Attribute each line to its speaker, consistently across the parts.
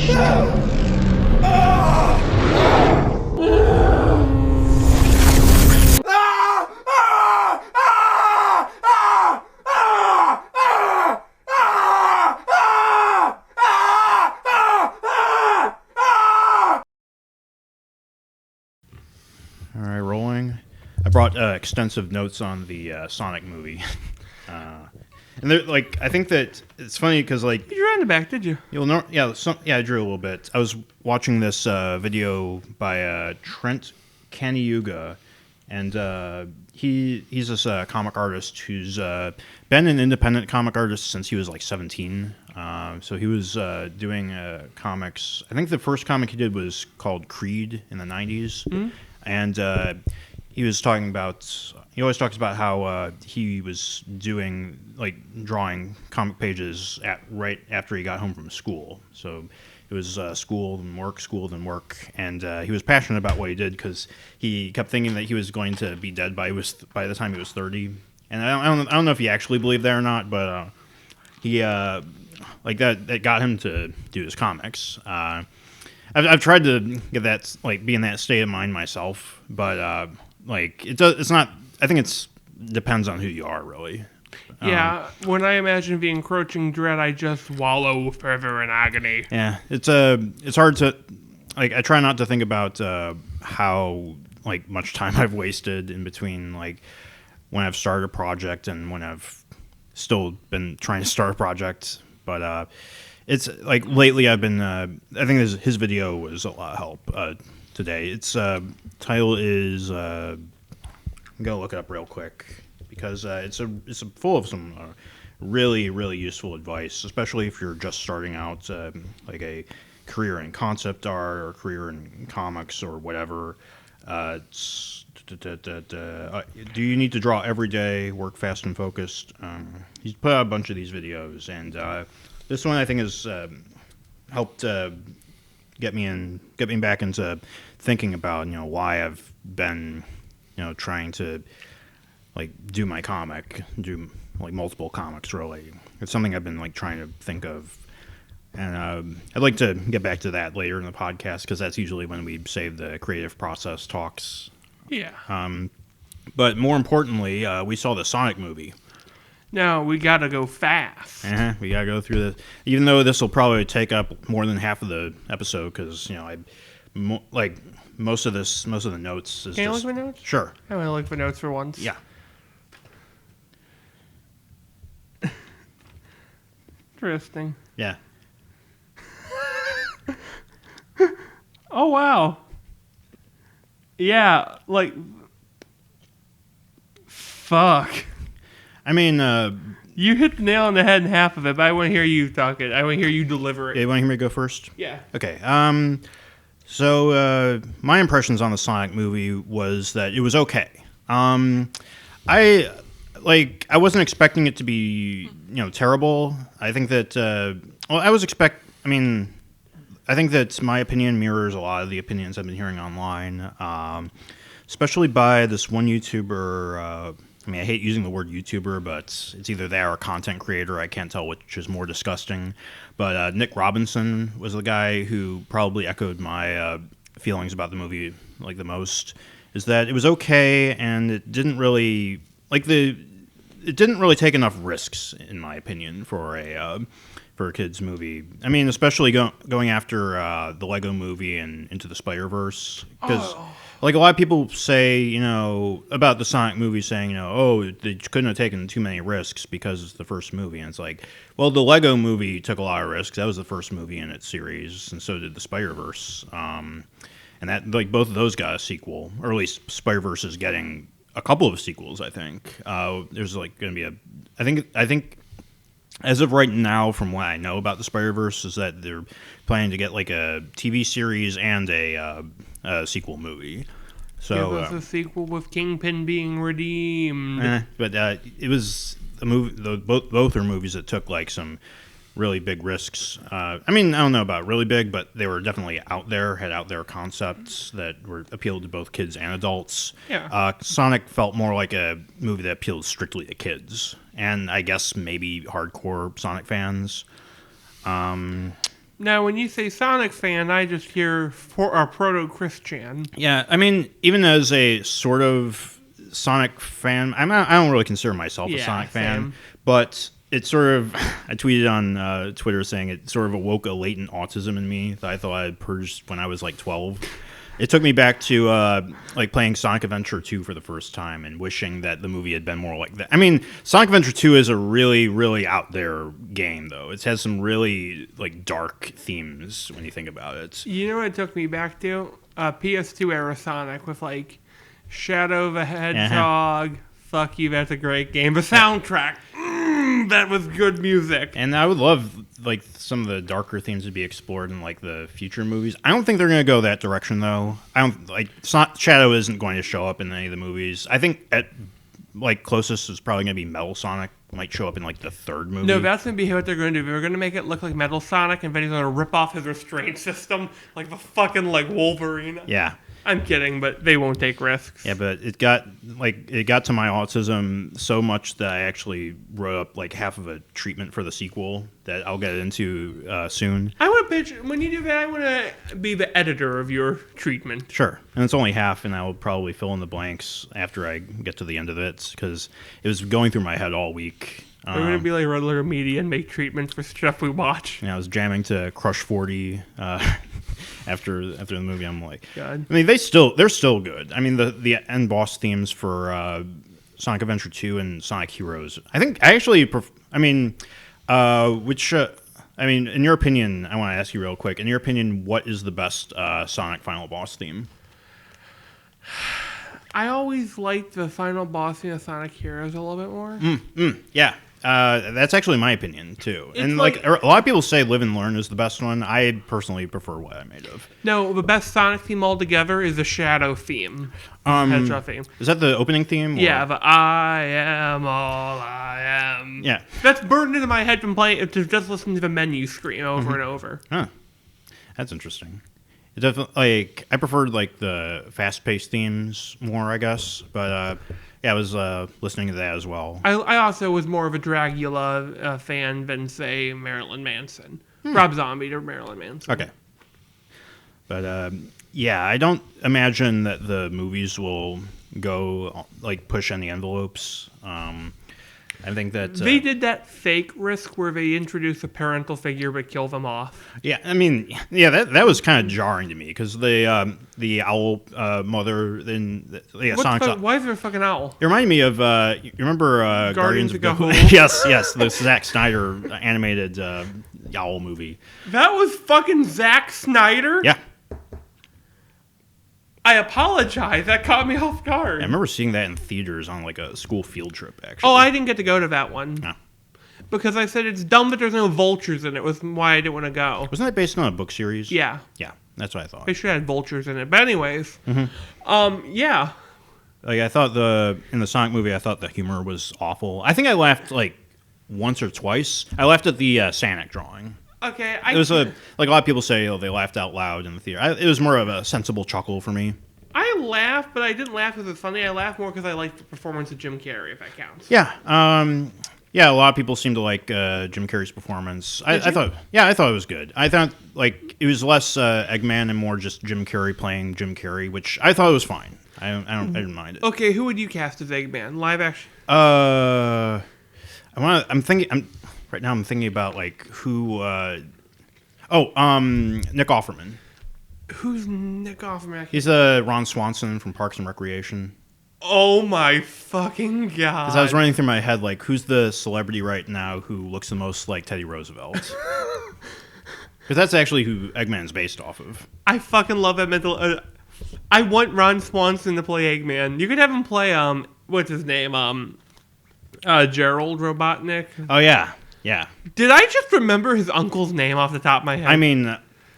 Speaker 1: All right, rolling. I brought extensive notes on the Sonic movie, and they're, like, I think that it's funny because, like,
Speaker 2: You drew on the back, did you?
Speaker 1: you'll know, yeah, I drew a little bit. I was watching this video by Trent Caniuga, and he's this comic artist who's been an independent comic artist since he was like 17. So he was doing comics. I think the first comic he did was called Creed in the 90s. Mm-hmm. And he was talking about, he always talks about how he was doing, like, drawing comic pages right after he got home from school. So it was school, then work. And he was passionate about what he did because he kept thinking that he was going to be dead by the time he was 30. And I don't know if he actually believed that or not, but he, like, that got him to do his comics. I've tried to get that, like, be in that state of mind myself, but like, it's not. I think depends on who you are, really.
Speaker 2: Yeah, when I imagine the encroaching dread, I just wallow further in agony.
Speaker 1: Yeah, it's hard to, like, I try not to think about how, like, much time I've wasted in between, like, when I've started a project and when I've still been trying to start a project, but it's like lately I've been. I think his video was a lot of help today. Its title is. I'm gonna look it up real quick because it's full of some really useful advice, especially if you're just starting out, like a career in concept art or career in comics or whatever. Do you need to draw every day? Work fast and focused. He's put out a bunch of these videos, and this one I think has helped get me back into thinking about, you know, why I've been, you know, trying to, like, do my comic, do, like, multiple comics, really. It's something I've been, like, trying to think of. And I'd like to get back to that later in the podcast because that's usually when we save the creative process talks.
Speaker 2: Yeah.
Speaker 1: But more importantly, we saw the Sonic movie.
Speaker 2: No, we gotta go fast.
Speaker 1: We gotta go through this, even though this will probably take up more than half of the episode because, you know, most of the notes is.
Speaker 2: Can
Speaker 1: just...
Speaker 2: you look for notes?
Speaker 1: Sure.
Speaker 2: I want to look for notes for once.
Speaker 1: Yeah.
Speaker 2: Interesting.
Speaker 1: Yeah.
Speaker 2: Oh, wow. Yeah, like, fuck. I
Speaker 1: mean,
Speaker 2: you hit the nail on the head in half of it, but I want to hear you talk it. I want to hear you deliver it.
Speaker 1: Yeah, you want to hear me go first?
Speaker 2: Yeah.
Speaker 1: Okay. So my impressions on the Sonic movie was that it was okay. I wasn't expecting it to be, you know, terrible. I think that I think that my opinion mirrors a lot of the opinions I've been hearing online, especially by this one YouTuber. I hate using the word YouTuber, but it's either that or a content creator. I can't tell which is more disgusting. But Nick Robinson was the guy who probably echoed my feelings about the movie, like, the most. Is that it was okay, and it didn't really take enough risks, in my opinion, for a kids movie. I mean, especially going after the Lego Movie and Into the Spider-Verse, because like, a lot of people say, you know, about the Sonic movie, saying, you know, oh, they couldn't have taken too many risks because it's the first movie, and it's like, well, the Lego Movie took a lot of risks. That was the first movie in its series, and so did the Spider-Verse, and that, like, both of those got a sequel, or at least Spider-Verse is getting a couple of sequels. I think there's, like, going to be I think. As of right now, from what I know about the Spider-Verse, is that they're planning to get, like, a TV series and a sequel movie. So
Speaker 2: give us a sequel with Kingpin being redeemed.
Speaker 1: But it was a movie. Both are movies that took, like, some really big risks. I mean, I don't know about really big, but they were definitely out there, had out there concepts that were appealed to both kids and adults.
Speaker 2: Yeah.
Speaker 1: Sonic felt more like a movie that appealed strictly to kids, and I guess maybe hardcore Sonic fans.
Speaker 2: No, Now, when you say Sonic fan, I just hear for a proto-Christian.
Speaker 1: Yeah, I mean, even as a sort of Sonic fan, I don't really consider myself a
Speaker 2: Yeah,
Speaker 1: Sonic fan,
Speaker 2: same.
Speaker 1: but it sort of, I tweeted on Twitter saying it sort of awoke a latent autism in me that I thought I had purged when I was like 12. It took me back to like playing Sonic Adventure 2 for the first time and wishing that the movie had been more like that. I mean, Sonic Adventure 2 is a really, really out there game, though. It has some really like dark themes when you think about it.
Speaker 2: You know what it took me back to? PS2 era Sonic with like Shadow the Hedgehog. Fuck you, that's a great game. The soundtrack, that was good music.
Speaker 1: And I would love like some of the darker themes to be explored in like the future movies. I don't think they're going to go that direction though. I don't like Shadow isn't going to show up in any of the movies. I think at like closest is probably going to be Metal Sonic. Might show up in like the third movie.
Speaker 2: No, that's going to be what they're going to do. They're going to make it look like Metal Sonic, and then he's going to rip off his restraint system like the fucking like Wolverine.
Speaker 1: Yeah.
Speaker 2: I'm kidding, but they won't take risks.
Speaker 1: Yeah, but it got to my autism so much that I actually wrote up like half of a treatment for the sequel that I'll get into soon.
Speaker 2: I want to bitch when you do that. I want to be the editor of your treatment.
Speaker 1: Sure, and it's only half, and I will probably fill in the blanks after I get to the end of it because it was going through my head all week.
Speaker 2: We're going to be like regular media and make treatments for stuff we watch.
Speaker 1: And I was jamming to Crush 40 after the movie. I'm like,
Speaker 2: God.
Speaker 1: I mean, they're still good. I mean, the end boss themes for Sonic Adventure 2 and Sonic Heroes. I actually, I mean, in your opinion, I want to ask you real quick. In your opinion, what is the best Sonic final boss theme?
Speaker 2: I always liked the final boss theme of Sonic Heroes a little bit more.
Speaker 1: Yeah. That's actually my opinion too.
Speaker 2: It's
Speaker 1: and
Speaker 2: like
Speaker 1: a lot of people say Live and Learn is the best one. I personally prefer What I Made Of.
Speaker 2: No, the best Sonic theme altogether is the Shadow theme. Hedgehog theme.
Speaker 1: Is that the opening theme?
Speaker 2: Yeah, the I am all I am.
Speaker 1: Yeah.
Speaker 2: That's burned into my head from playing to just listen to the menu screen over and over.
Speaker 1: Huh. That's interesting. It definitely, like, I preferred like the fast-paced themes more, I guess. But yeah, I was listening to that as well.
Speaker 2: I also was more of a Dragula fan than, say, Marilyn Manson. Rob Zombie or Marilyn Manson.
Speaker 1: Okay. But yeah, I don't imagine that the movies will go like push any envelopes. I think that
Speaker 2: they did that fake risk where they introduce a parental figure but kill them off.
Speaker 1: Yeah, I mean, yeah, that was kind of jarring to me because the owl mother in Sonic.
Speaker 2: Why is there a fucking owl?
Speaker 1: It reminded me of you remember Guardians of the
Speaker 2: Galaxy?
Speaker 1: yes, the Zack Snyder animated owl movie.
Speaker 2: That was fucking Zack Snyder?
Speaker 1: Yeah.
Speaker 2: I apologize. That caught me off guard.
Speaker 1: I remember seeing that in theaters on like a school field trip, actually.
Speaker 2: Oh, I didn't get to go to that one.
Speaker 1: No.
Speaker 2: Because I said it's dumb that there's no vultures in it, was why I didn't want to go.
Speaker 1: Wasn't that based on a book series?
Speaker 2: Yeah.
Speaker 1: Yeah, that's what I thought.
Speaker 2: They should have had vultures in it. But anyways, yeah.
Speaker 1: Like I thought in the Sonic movie, I thought the humor was awful. I think I laughed like once or twice. I laughed at the Sonic drawing.
Speaker 2: Okay,
Speaker 1: It was like a lot of people say, they laughed out loud in the theater. It was more of a sensible chuckle for me.
Speaker 2: I laughed, but I didn't laugh because it's funny. I laughed more because I liked the performance of Jim Carrey, if that counts.
Speaker 1: Yeah, yeah. A lot of people seem to like Jim Carrey's performance. I thought it was good. I thought like it was less Eggman and more just Jim Carrey playing Jim Carrey, which I thought was fine. I didn't mind it.
Speaker 2: Okay, who would you cast as Eggman? Live action?
Speaker 1: Right now I'm thinking about like who. Nick Offerman.
Speaker 2: Who's Nick Offerman?
Speaker 1: He's Ron Swanson from Parks and Recreation.
Speaker 2: Oh my fucking god!
Speaker 1: Because I was running through my head like, who's the celebrity right now who looks the most like Teddy Roosevelt? Because that's actually who Eggman's based off of.
Speaker 2: I fucking love that mental. I want Ron Swanson to play Eggman. You could have him play what's his name? Gerald Robotnik.
Speaker 1: Oh yeah. Yeah.
Speaker 2: Did I just remember his uncle's name off the top of my head?
Speaker 1: I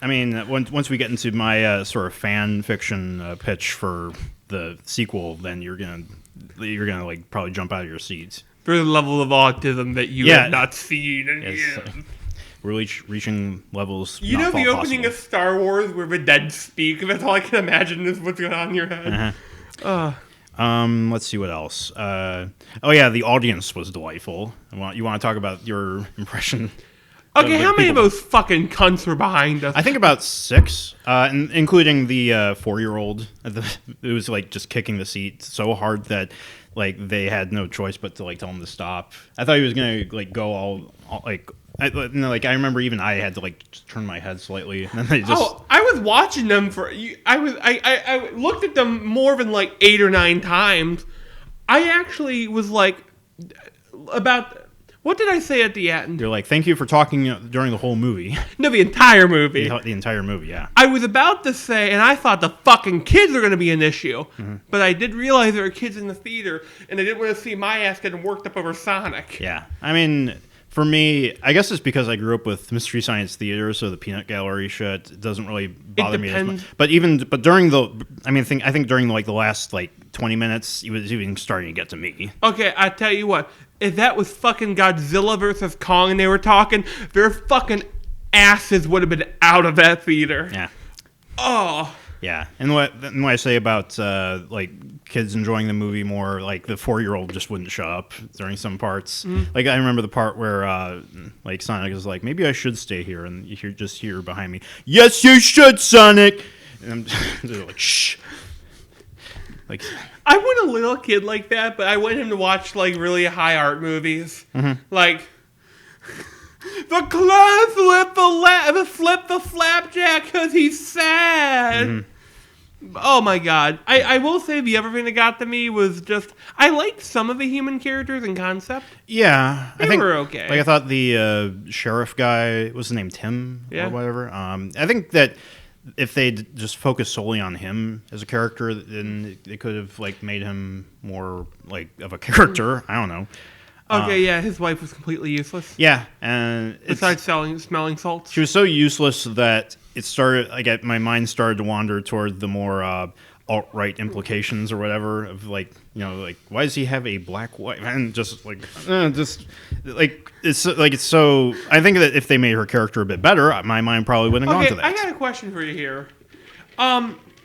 Speaker 1: mean, once we get into my sort of fan fiction pitch for the sequel, then you're gonna like probably jump out of your seats.
Speaker 2: For the level of autism that you have not seen. And
Speaker 1: we're reaching levels.
Speaker 2: You know the opening of Star Wars where the dead speak? That's all I can imagine is what's going on in your head.
Speaker 1: Let's see what else. The audience was delightful. You want to talk about your impression?
Speaker 2: Okay, how many of those fucking cunts were behind us?
Speaker 1: I think about 6, including the 4-year-old. It was like just kicking the seat so hard that like they had no choice but to like tell him to stop. I thought he was gonna like go all like. I remember even I had to like just turn my head slightly, and then they just.
Speaker 2: Oh, I was watching them I looked at them more than like 8 or 9 times. I actually was like, about. What did I say at the end?
Speaker 1: You're like, thank you for talking during the whole movie.
Speaker 2: No, the entire movie.
Speaker 1: The entire movie, yeah.
Speaker 2: I was about to say, and I thought the fucking kids are going to be an issue, but I did realize there were kids in the theater, and I didn't want to see my ass getting worked up over Sonic.
Speaker 1: Yeah, I mean, for me, I guess it's because I grew up with Mystery Science Theater, so the peanut gallery shit doesn't really bother me as much. But during I think during like the last like 20 minutes, he was even starting to get to me.
Speaker 2: Okay, I tell you what. If that was fucking Godzilla versus Kong and they were talking, their fucking asses would have been out of that theater.
Speaker 1: Yeah.
Speaker 2: Oh.
Speaker 1: Yeah. And what I say about like kids enjoying the movie more, like the 4-year-old just wouldn't show up during some parts. Like I remember the part where like Sonic is like, maybe I should stay here, and you just hear behind me, yes you should, Sonic. And I'm like, shh. Like,
Speaker 2: I want a little kid like that, but I want him to watch like really high art movies, like the clown flip the flapjack because he's sad. Oh my god! I will say the other thing that got to me was just I liked some of the human characters in concept.
Speaker 1: Yeah,
Speaker 2: I think were okay.
Speaker 1: Like I thought the sheriff guy, was his name Tim or whatever. I think that. If they just focused solely on him as a character, then they could have like made him more like of a character. I don't know.
Speaker 2: Okay, yeah, his wife was completely useless.
Speaker 1: Yeah, and
Speaker 2: besides smelling salts,
Speaker 1: she was so useless that it started. My mind started to wander toward the more alt-right implications or whatever of like why does he have a black wife, and just it's so. I think that if they made her character a bit better, my mind probably wouldn't have gone to that.
Speaker 2: I got a question for you here.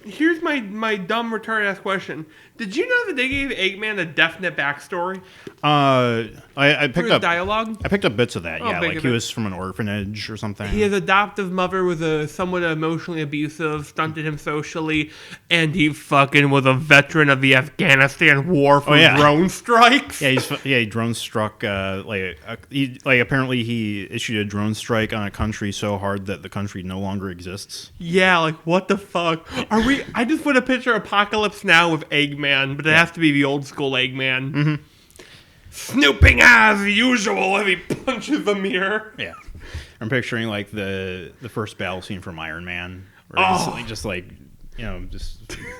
Speaker 2: Here's my dumb retarded ass question. Did you know that they gave Eggman a definite backstory?
Speaker 1: I picked up
Speaker 2: dialogue.
Speaker 1: I picked up bits of that.
Speaker 2: Oh,
Speaker 1: yeah, like he was from an orphanage or something.
Speaker 2: His adoptive mother was a somewhat emotionally abusive, stunted him socially, and he fucking was a veteran of the Afghanistan war for drone strikes.
Speaker 1: Yeah, he drone struck. Apparently he issued a drone strike on a country so hard that the country no longer exists.
Speaker 2: Yeah, like what the fuck? I just put a picture of Apocalypse Now with Eggman. But it has to be the old school Eggman. Snooping as usual as he punches the mirror.
Speaker 1: Yeah. I'm picturing like the first battle scene from Iron Man. Where he just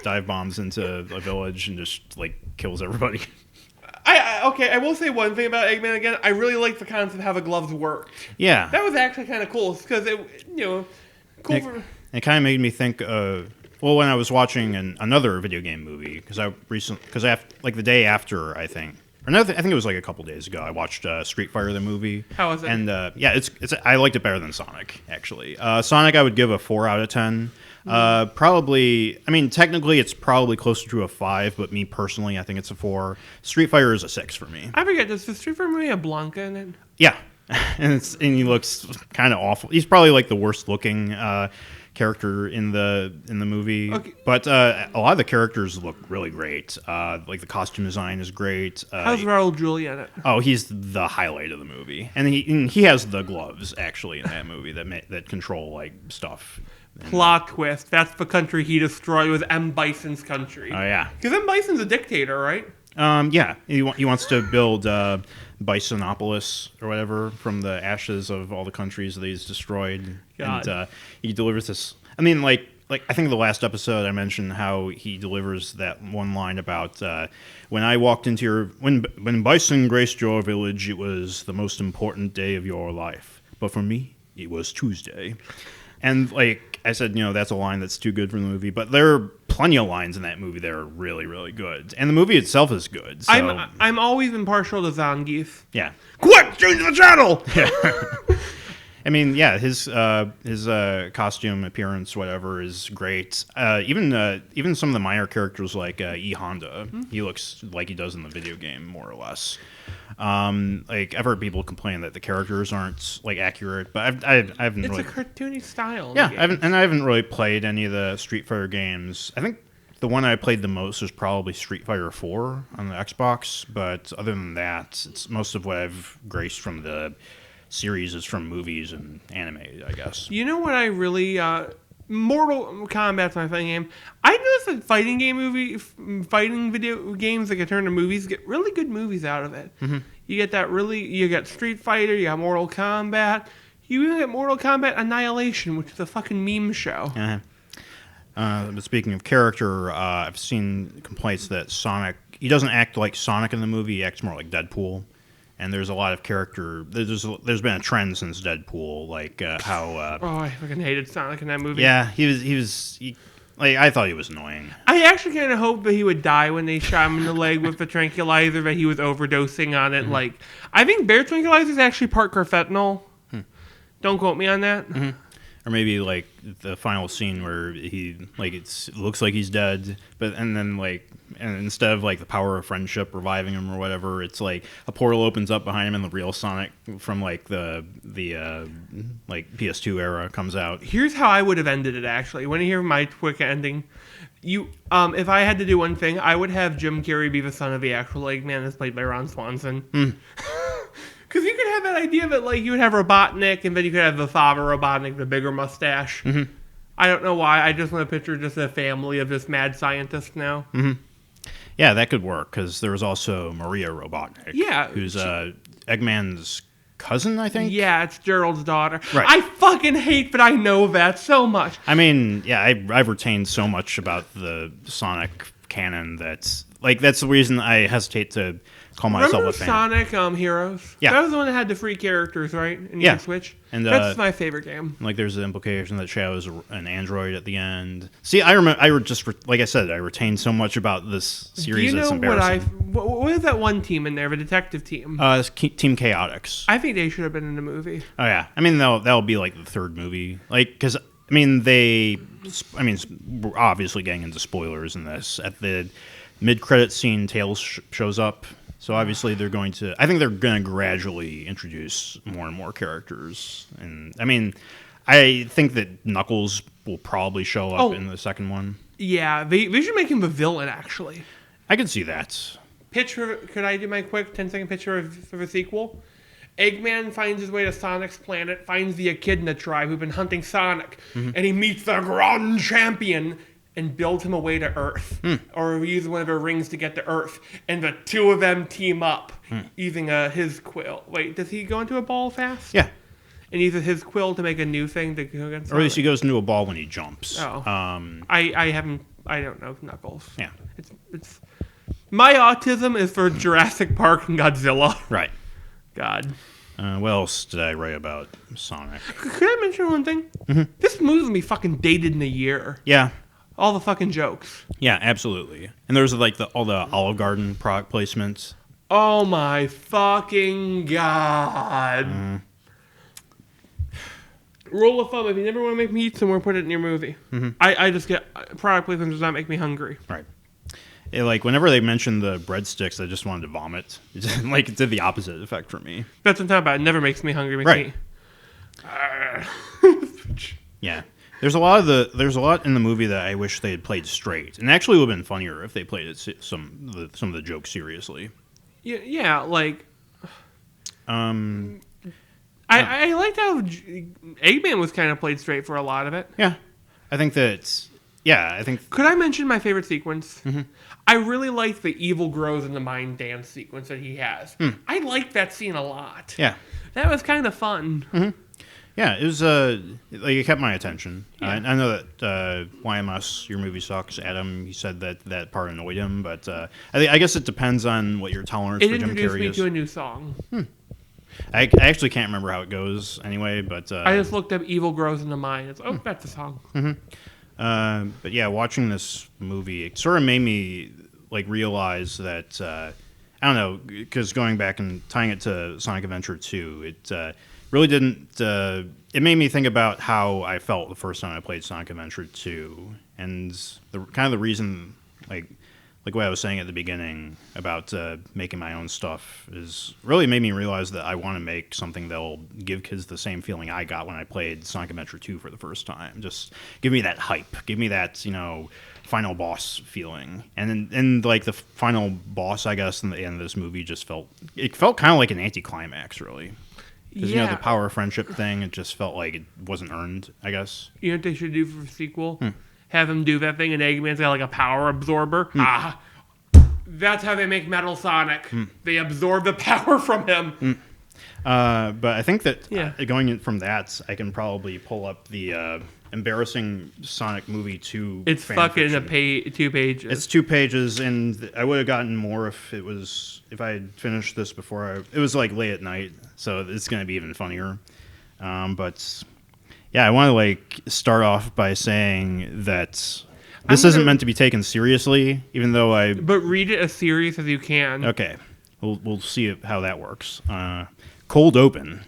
Speaker 1: dive bombs into a village and just like kills everybody.
Speaker 2: I will say one thing about Eggman again. I really like the concept of how the gloves work.
Speaker 1: Yeah.
Speaker 2: That was actually kind of cool because
Speaker 1: it kind of made me think well, when I was watching another video game movie, because the day after, I think it was like a couple days ago, I watched Street Fighter the movie.
Speaker 2: How was it?
Speaker 1: And it's I liked it better than Sonic actually. Sonic I would give a 4 out of 10. Probably, I mean technically it's probably closer to a 5, but me personally I think it's a 4. Street Fighter is a 6 for me.
Speaker 2: I forget, does the Street Fighter movie have Blanca in it?
Speaker 1: Yeah, and he looks kind of awful. He's probably like the worst looking character in the movie, but a lot of the characters look really great. Like the costume design is great.
Speaker 2: How's Raul Julia in it?
Speaker 1: Oh, he's the highlight of the movie, and he has the gloves actually in that movie that control like stuff.
Speaker 2: Plot twist: that's the country he destroyed, was M. Bison's country.
Speaker 1: Oh yeah,
Speaker 2: because M. Bison's a dictator, right?
Speaker 1: Yeah, he wants to build Bisonopolis or whatever from the ashes of all the countries that he's destroyed.
Speaker 2: God.
Speaker 1: And he delivers this. I mean, like I think the last episode I mentioned how he delivers that one line about when I walked into when Bison graced your village, it was the most important day of your life, but for me, it was Tuesday. And like I said, that's a line that's too good for the movie. But there are plenty of lines in that movie that are really, really good, and the movie itself is good. So.
Speaker 2: I'm always impartial to Zangief.
Speaker 1: Yeah.
Speaker 2: Quit! Change the channel.
Speaker 1: Yeah. I mean, yeah, his costume appearance, whatever, is great. Even some of the minor characters like E Honda, he looks like he does in the video game, more or less. Like I've heard people complain that the characters aren't like accurate, but I haven't.
Speaker 2: It's
Speaker 1: really,
Speaker 2: a cartoony style.
Speaker 1: yeah, I haven't really played any of the Street Fighter games. I think the one I played the most was probably Street Fighter 4 on the Xbox, but other than that, it's most of what I've graced from the series is from movies and anime, I guess.
Speaker 2: You know what I really Mortal Kombat's my fighting game. I noticed that fighting video games that get turned into movies get really good movies out of it.
Speaker 1: Mm-hmm.
Speaker 2: You get Street Fighter, you got Mortal Kombat. You even get Mortal Kombat Annihilation, which is a fucking meme show.
Speaker 1: Uh-huh. But speaking of character, I've seen complaints that Sonic, he doesn't act like Sonic in the movie, he acts more like Deadpool. And there's a lot of character, there's been a trend since Deadpool, like how...
Speaker 2: I fucking hated Sonic in that movie.
Speaker 1: Yeah, I thought he was annoying.
Speaker 2: I actually kind of hoped that he would die when they shot him in the leg with the tranquilizer, that he was overdosing on it. Mm-hmm. I think Bear tranquilizer is actually part carfentanil. Don't quote me on that.
Speaker 1: Mm-hmm. Or maybe like the final scene where he it looks like he's dead, and instead of like the power of friendship reviving him or whatever, it's like a portal opens up behind him and the real Sonic from like the PS2 era comes out.
Speaker 2: Here's how I would have ended it. Actually, want to hear my quick ending? If I had to do one thing, I would have Jim Carrey be the son of the actual Eggman, as played by Ron Swanson. Because you could have that idea that you would have Robotnik, and then you could have the father Robotnik, the bigger mustache. Mm-hmm. I don't know why. I just want to picture just a family of this mad scientist now.
Speaker 1: Mm-hmm. Yeah, that could work, because there was also Maria Robotnik.
Speaker 2: Yeah.
Speaker 1: Who's Eggman's cousin, I think?
Speaker 2: Yeah, it's Gerald's daughter.
Speaker 1: Right.
Speaker 2: I fucking hate that I know that so much.
Speaker 1: I mean, yeah, I've retained so much about the Sonic canon that's the reason I hesitate to call myself a fan.
Speaker 2: Sonic Heroes?
Speaker 1: Yeah.
Speaker 2: That was the one that had the free characters, right? And you could switch?
Speaker 1: And
Speaker 2: that's my favorite game.
Speaker 1: There's the implication that Shadow's an android at the end. See, I remember, like I said, I retained so much about this series.
Speaker 2: Do you know
Speaker 1: embarrassing.
Speaker 2: what is that one team in there, the detective team?
Speaker 1: It's Team Chaotix.
Speaker 2: I think they should have been in the movie.
Speaker 1: Oh, yeah. I mean, that'll be like the third movie. Because, we're obviously getting into spoilers in this. At the mid-credit scene, Tails shows up. So obviously they're going to gradually introduce more and more characters. And I mean, I think that Knuckles will probably show up in the second one.
Speaker 2: Yeah, they should make him the villain, actually.
Speaker 1: I could see that.
Speaker 2: Could I do my quick 10-second picture for a sequel? Eggman finds his way to Sonic's planet, finds the Echidna tribe who've been hunting Sonic, and he meets the Grand Champion and builds him a way to Earth. Or uses one of their rings to get to Earth. And the two of them team up using his quill. Wait, does he go into a ball fast?
Speaker 1: Yeah.
Speaker 2: And uses his quill to make a new thing to go against Sonic?
Speaker 1: Or at least he goes into a ball when he jumps.
Speaker 2: Oh. I don't know Knuckles.
Speaker 1: Yeah.
Speaker 2: It's my autism is for Jurassic Park and Godzilla.
Speaker 1: Right.
Speaker 2: God.
Speaker 1: What else did I write about Sonic?
Speaker 2: Could I mention one thing? Mm-hmm. This movie's gonna be fucking dated in a year.
Speaker 1: Yeah.
Speaker 2: All the fucking jokes.
Speaker 1: Yeah, absolutely. And there's all the Olive Garden product placements.
Speaker 2: Oh my fucking God. Rule of thumb, if you never want to make me eat somewhere, put it in your movie. Mm-hmm. I just get product placement does not make me hungry.
Speaker 1: Right. Whenever they mentioned the breadsticks, I just wanted to vomit. It did the opposite effect for me.
Speaker 2: That's what I'm talking about. It never makes me hungry.
Speaker 1: Right. Yeah. There's a lot in the movie that I wish they had played straight, and actually would have been funnier if they played it some of the jokes seriously.
Speaker 2: Yeah, I liked how Eggman was kind of played straight for a lot of it.
Speaker 1: Yeah, I think that. Yeah, I think.
Speaker 2: Could I mention my favorite sequence? Mm-hmm. I really like the evil grows in the mind dance sequence that he has. I liked that scene a lot.
Speaker 1: Yeah,
Speaker 2: that was kind of fun.
Speaker 1: Mm-hmm. Yeah, it was. It kept my attention. Yeah. I know that YMS, Your Movie Sucks, Adam, he said that part annoyed him, but I guess it depends on what your tolerance for Jim Carrey is.
Speaker 2: It introduced me to a new song.
Speaker 1: I actually can't remember how it goes anyway, but I
Speaker 2: just looked up "Evil Grows in the Mind." It's that's a song.
Speaker 1: Mm-hmm. But yeah, watching this movie, it sort of made me realize that I don't know, because going back and tying it to Sonic Adventure 2, it really didn't. It made me think about how I felt the first time I played Sonic Adventure 2, and the reason, like what I was saying at the beginning about making my own stuff, is really made me realize that I want to make something that'll give kids the same feeling I got when I played Sonic Adventure 2 for the first time. Just give me that hype, give me that final boss feeling, and like the final boss, I guess, in the end of this movie felt kind of like an anticlimax, really. Because the power of friendship thing, it just felt like it wasn't earned, I guess.
Speaker 2: You know what they should do for the sequel? Have him do that thing, and Eggman's got like a power absorber. That's how they make Metal Sonic. They absorb the power from him.
Speaker 1: But I think that going from that, I can probably pull up the embarrassing Sonic movie 2.
Speaker 2: It's fucking 2 pages.
Speaker 1: It's 2 pages, and I would have gotten more if I had finished this before. It was like late at night, so it's going to be even funnier. But yeah, I want to start off by saying that this isn't meant to be taken seriously, even though
Speaker 2: But read it as serious as you can.
Speaker 1: Okay, we'll see how that works. Cold open.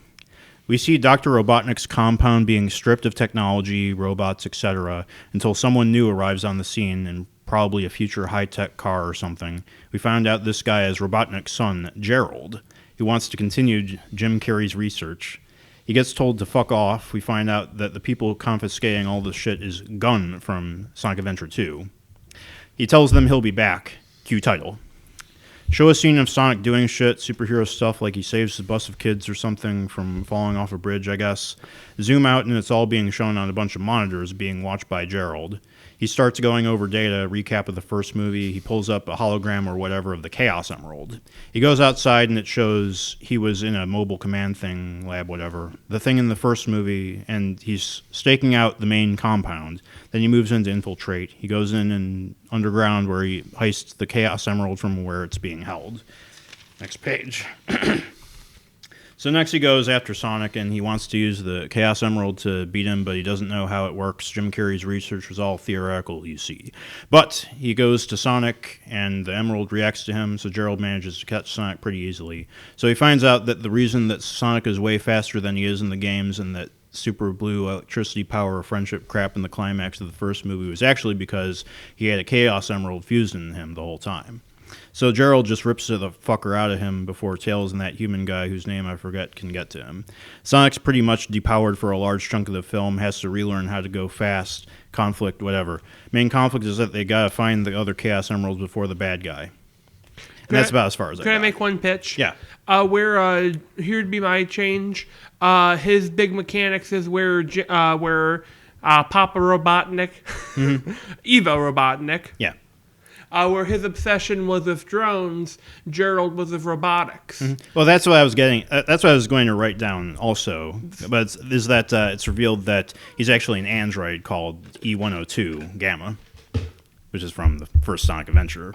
Speaker 1: We see Dr. Robotnik's compound being stripped of technology, robots, etc., until someone new arrives on the scene, and probably a future high-tech car or something. We find out this guy is Robotnik's son, Gerald, who wants to continue Jim Carrey's research. He gets told to fuck off. We find out that the people confiscating all this shit is Gun from Sonic Adventure 2. He tells them he'll be back. Cue title. Show a scene of Sonic doing shit, superhero stuff, like he saves a bus of kids or something from falling off a bridge, I guess. Zoom out, and it's all being shown on a bunch of monitors being watched by Gerald. He starts going over data, recap of the first movie. He pulls up a hologram or whatever of the Chaos Emerald. He goes outside, and it shows he was in a mobile command thing, lab, whatever. The thing in the first movie, and he's staking out the main compound. Then he moves in to infiltrate. He goes in and underground where he heists the Chaos Emerald from where it's being held. Next page. So next he goes after Sonic, and he wants to use the Chaos Emerald to beat him, but he doesn't know how it works. Jim Carrey's research was all theoretical, you see. But he goes to Sonic, and the Emerald reacts to him, so Gerald manages to catch Sonic pretty easily. So he finds out that the reason that Sonic is way faster than he is in the games, and that super blue electricity power friendship crap in the climax of the first movie was actually because he had a Chaos Emerald fused in him the whole time. So Gerald just rips the fucker out of him before Tails and that human guy whose name I forget can get to him. Sonic's pretty much depowered for a large chunk of the film, has to relearn how to go fast, conflict, whatever. Main conflict is that they gotta find the other Chaos Emeralds before the bad guy. And that's about as far as I got.
Speaker 2: Can I make one pitch?
Speaker 1: Yeah.
Speaker 2: Here'd be my change. His big mechanics is where Papa Robotnik, Evo Robotnik.
Speaker 1: Yeah.
Speaker 2: Where his obsession was with drones, Gerald was with robotics.
Speaker 1: Well, that's what I was getting. That's what I was going to write down also. But it's revealed that he's actually an android called E102 Gamma, which is from the first Sonic Adventure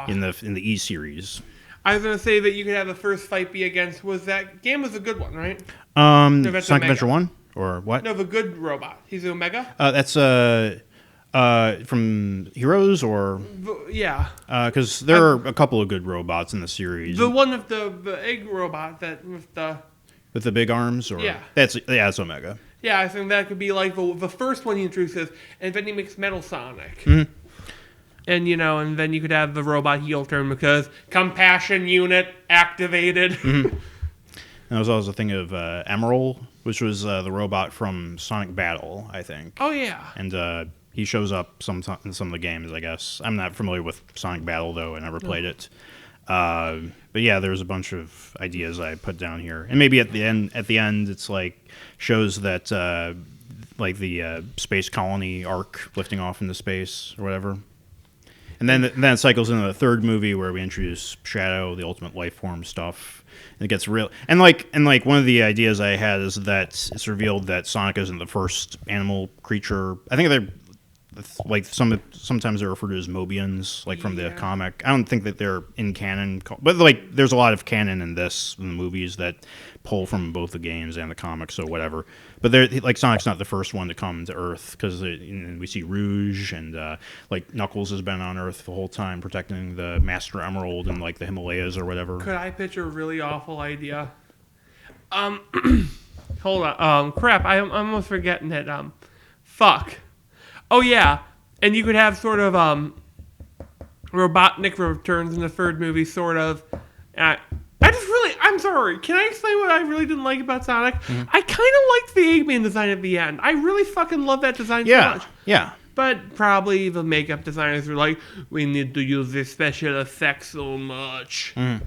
Speaker 1: in the E series.
Speaker 2: I was going to say that you could have the first fight be against. That game was a good one, right?
Speaker 1: Sonic Adventure 1 or what?
Speaker 2: No, the good robot. He's Omega.
Speaker 1: That's from Heroes or
Speaker 2: yeah,
Speaker 1: because there are a couple of good robots in the series.
Speaker 2: The one with the egg robot with
Speaker 1: the big arms, or that's Omega.
Speaker 2: Yeah, I think that could be like the first one he introduces, and then he makes Metal Sonic. And and then you could have the robot heel turn because compassion unit activated.
Speaker 1: And there was also a thing of Emerald, which was the robot from Sonic Battle, I think.
Speaker 2: Oh yeah,
Speaker 1: and he shows up in some of the games, I guess. I'm not familiar with Sonic Battle, though. I never played it. But yeah, there's a bunch of ideas I put down here. And maybe at the end, it's like shows that like the space colony arc lifting off into space or whatever. And then it cycles into the third movie where we introduce Shadow, the ultimate life form stuff. And it gets real. And like one of the ideas I had is that it's revealed that Sonic isn't the first animal creature. I think they're like sometimes they're referred to as Mobians, like from the comic. I don't think that they're in canon, but like there's a lot of canon in the movies that pull from both the games and the comics, so whatever. But they're like Sonic's not the first one to come to Earth because we see Rouge and like Knuckles has been on Earth the whole time protecting the Master Emerald in like the Himalayas or whatever.
Speaker 2: Could I pitch a really awful idea? Hold on. Crap. I'm almost forgetting it. Fuck. Oh yeah. And you could have sort of Robotnik returns in the third movie, sort of. I'm sorry. Can I explain what I really didn't like about Sonic?
Speaker 1: Mm-hmm.
Speaker 2: I kind of liked the Eggman design at the end. I really fucking love that design so much.
Speaker 1: Yeah.
Speaker 2: But probably the makeup designers were like, we need to use this special effects so much.
Speaker 1: Mm-hmm.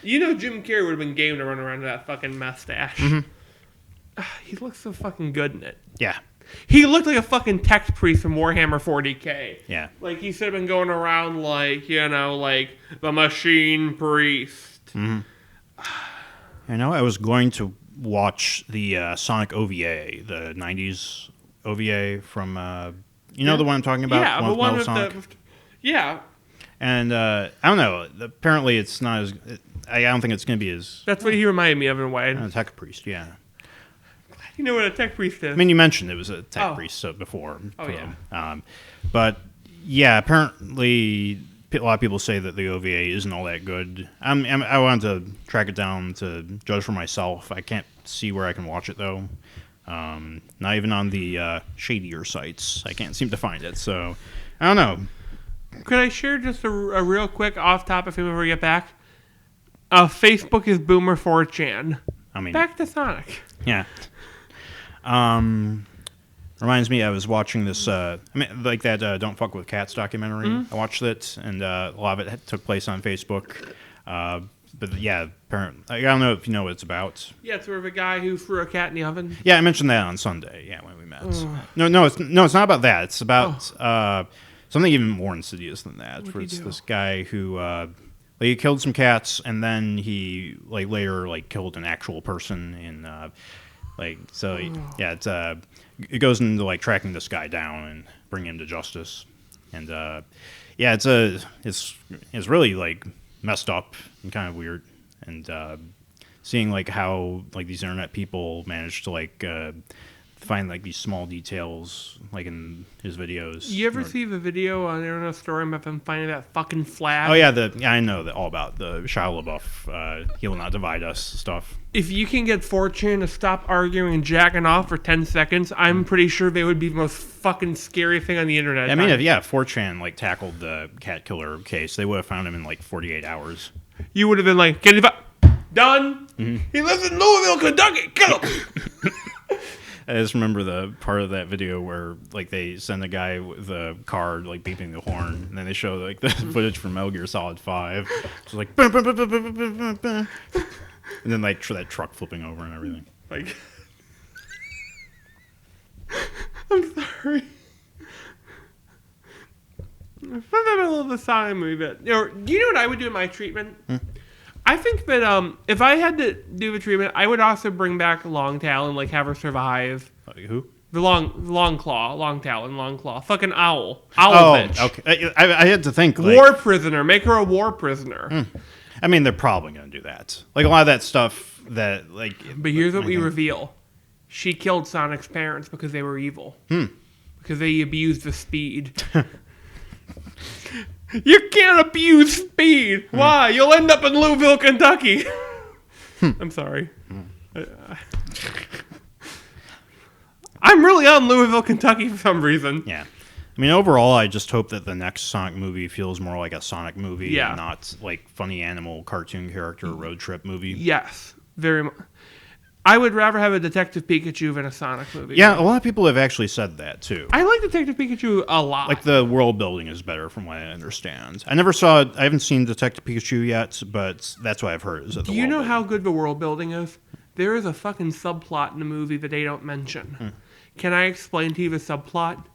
Speaker 2: You know Jim Carrey would have been game to run around with that fucking mustache.
Speaker 1: Mm-hmm.
Speaker 2: He looks so fucking good in it.
Speaker 1: Yeah.
Speaker 2: He looked like a fucking tech priest from Warhammer 40k.
Speaker 1: Yeah.
Speaker 2: Like, he should have been going around like, like the machine priest.
Speaker 1: Mm-hmm. I know I was going to watch the Sonic OVA, the 90s OVA from, the one I'm talking about?
Speaker 2: Yeah, the one with
Speaker 1: Sonic?
Speaker 2: Yeah.
Speaker 1: And I don't know. Apparently it's not as... I don't think it's going to be as...
Speaker 2: That's what he reminded me of in a way.
Speaker 1: Tech priest, yeah.
Speaker 2: You know what a tech priest is.
Speaker 1: I mean, you mentioned it was a tech priest before.
Speaker 2: Oh, yeah.
Speaker 1: But, yeah, apparently a lot of people say that the OVA isn't all that good. I wanted to track it down to judge for myself. I can't see where I can watch it, though. Not even on the shadier sites. I can't seem to find it, so I don't know.
Speaker 2: Could I share just a real quick off-topic thing before we get back? Facebook is Boomer 4chan.
Speaker 1: I mean,
Speaker 2: back to Sonic.
Speaker 1: Yeah. Reminds me, I was watching this, like that Don't Fuck with Cats documentary.
Speaker 2: Mm-hmm.
Speaker 1: I watched it, and a lot of it took place on Facebook. But yeah, I don't know if you know what it's about.
Speaker 2: Yeah, it's sort of a guy who threw a cat in the oven.
Speaker 1: Yeah, I mentioned that on Sunday. Yeah, when we met. No, it's not about that. It's about something even more insidious than that.
Speaker 2: What'd
Speaker 1: Where
Speaker 2: he
Speaker 1: it's
Speaker 2: do?
Speaker 1: this guy who he killed some cats, and then he later killed an actual person in. It's it goes into tracking this guy down and bringing him to justice, and it's really messed up and kind of weird, and seeing how these internet people manage to find these small details in his videos.
Speaker 2: You ever see the video on Internet Story about them finding that fucking flag?
Speaker 1: Oh yeah, I know all about the Shia LaBeouf. He will not divide us stuff.
Speaker 2: If you can get 4chan to stop arguing and jacking off for 10 seconds, I'm pretty sure they would be the most fucking scary thing on the internet.
Speaker 1: I mean, if 4chan tackled the cat killer case, they would have found him in 48 hours.
Speaker 2: You would have been like, get it done.
Speaker 1: Mm-hmm.
Speaker 2: He lives in Louisville, Kentucky. Kill him.
Speaker 1: I just remember the part of that video where they send a guy with a car beeping the horn, and then they show the footage from Metal Gear Solid 5. It's like, bah, bah, bah, bah, bah, bah, bah, bah. And then that truck flipping over and everything.
Speaker 2: I'm sorry. I love the Sonic movie bit. Do you know what I would do in my treatment? I think that if I had to do the treatment, I would also bring back Long Talon, have her survive.
Speaker 1: Who?
Speaker 2: The long claw, fucking owl bitch.
Speaker 1: Okay. I had to think.
Speaker 2: War prisoner, make her a war prisoner.
Speaker 1: I mean, they're probably going to do that. A lot of that stuff that
Speaker 2: But here's what we reveal: she killed Sonic's parents because they were evil. Because they abused the speed. You can't abuse speed. Why? You'll end up in Louisville, Kentucky. I'm sorry. I'm really on Louisville, Kentucky for some reason.
Speaker 1: Yeah. I mean, overall, I just hope that the next Sonic movie feels more like a Sonic movie
Speaker 2: Yeah.
Speaker 1: and not funny animal cartoon character road trip movie.
Speaker 2: Yes, very much. I would rather have a Detective Pikachu than a Sonic movie.
Speaker 1: Yeah, a lot of people have actually said that, too.
Speaker 2: I like Detective Pikachu a lot.
Speaker 1: The world building is better from what I understand. I haven't seen Detective Pikachu yet, but that's what I've heard.
Speaker 2: Do you know how good the world building is? There is a fucking subplot in the movie that they don't mention. Can I explain to you the subplot?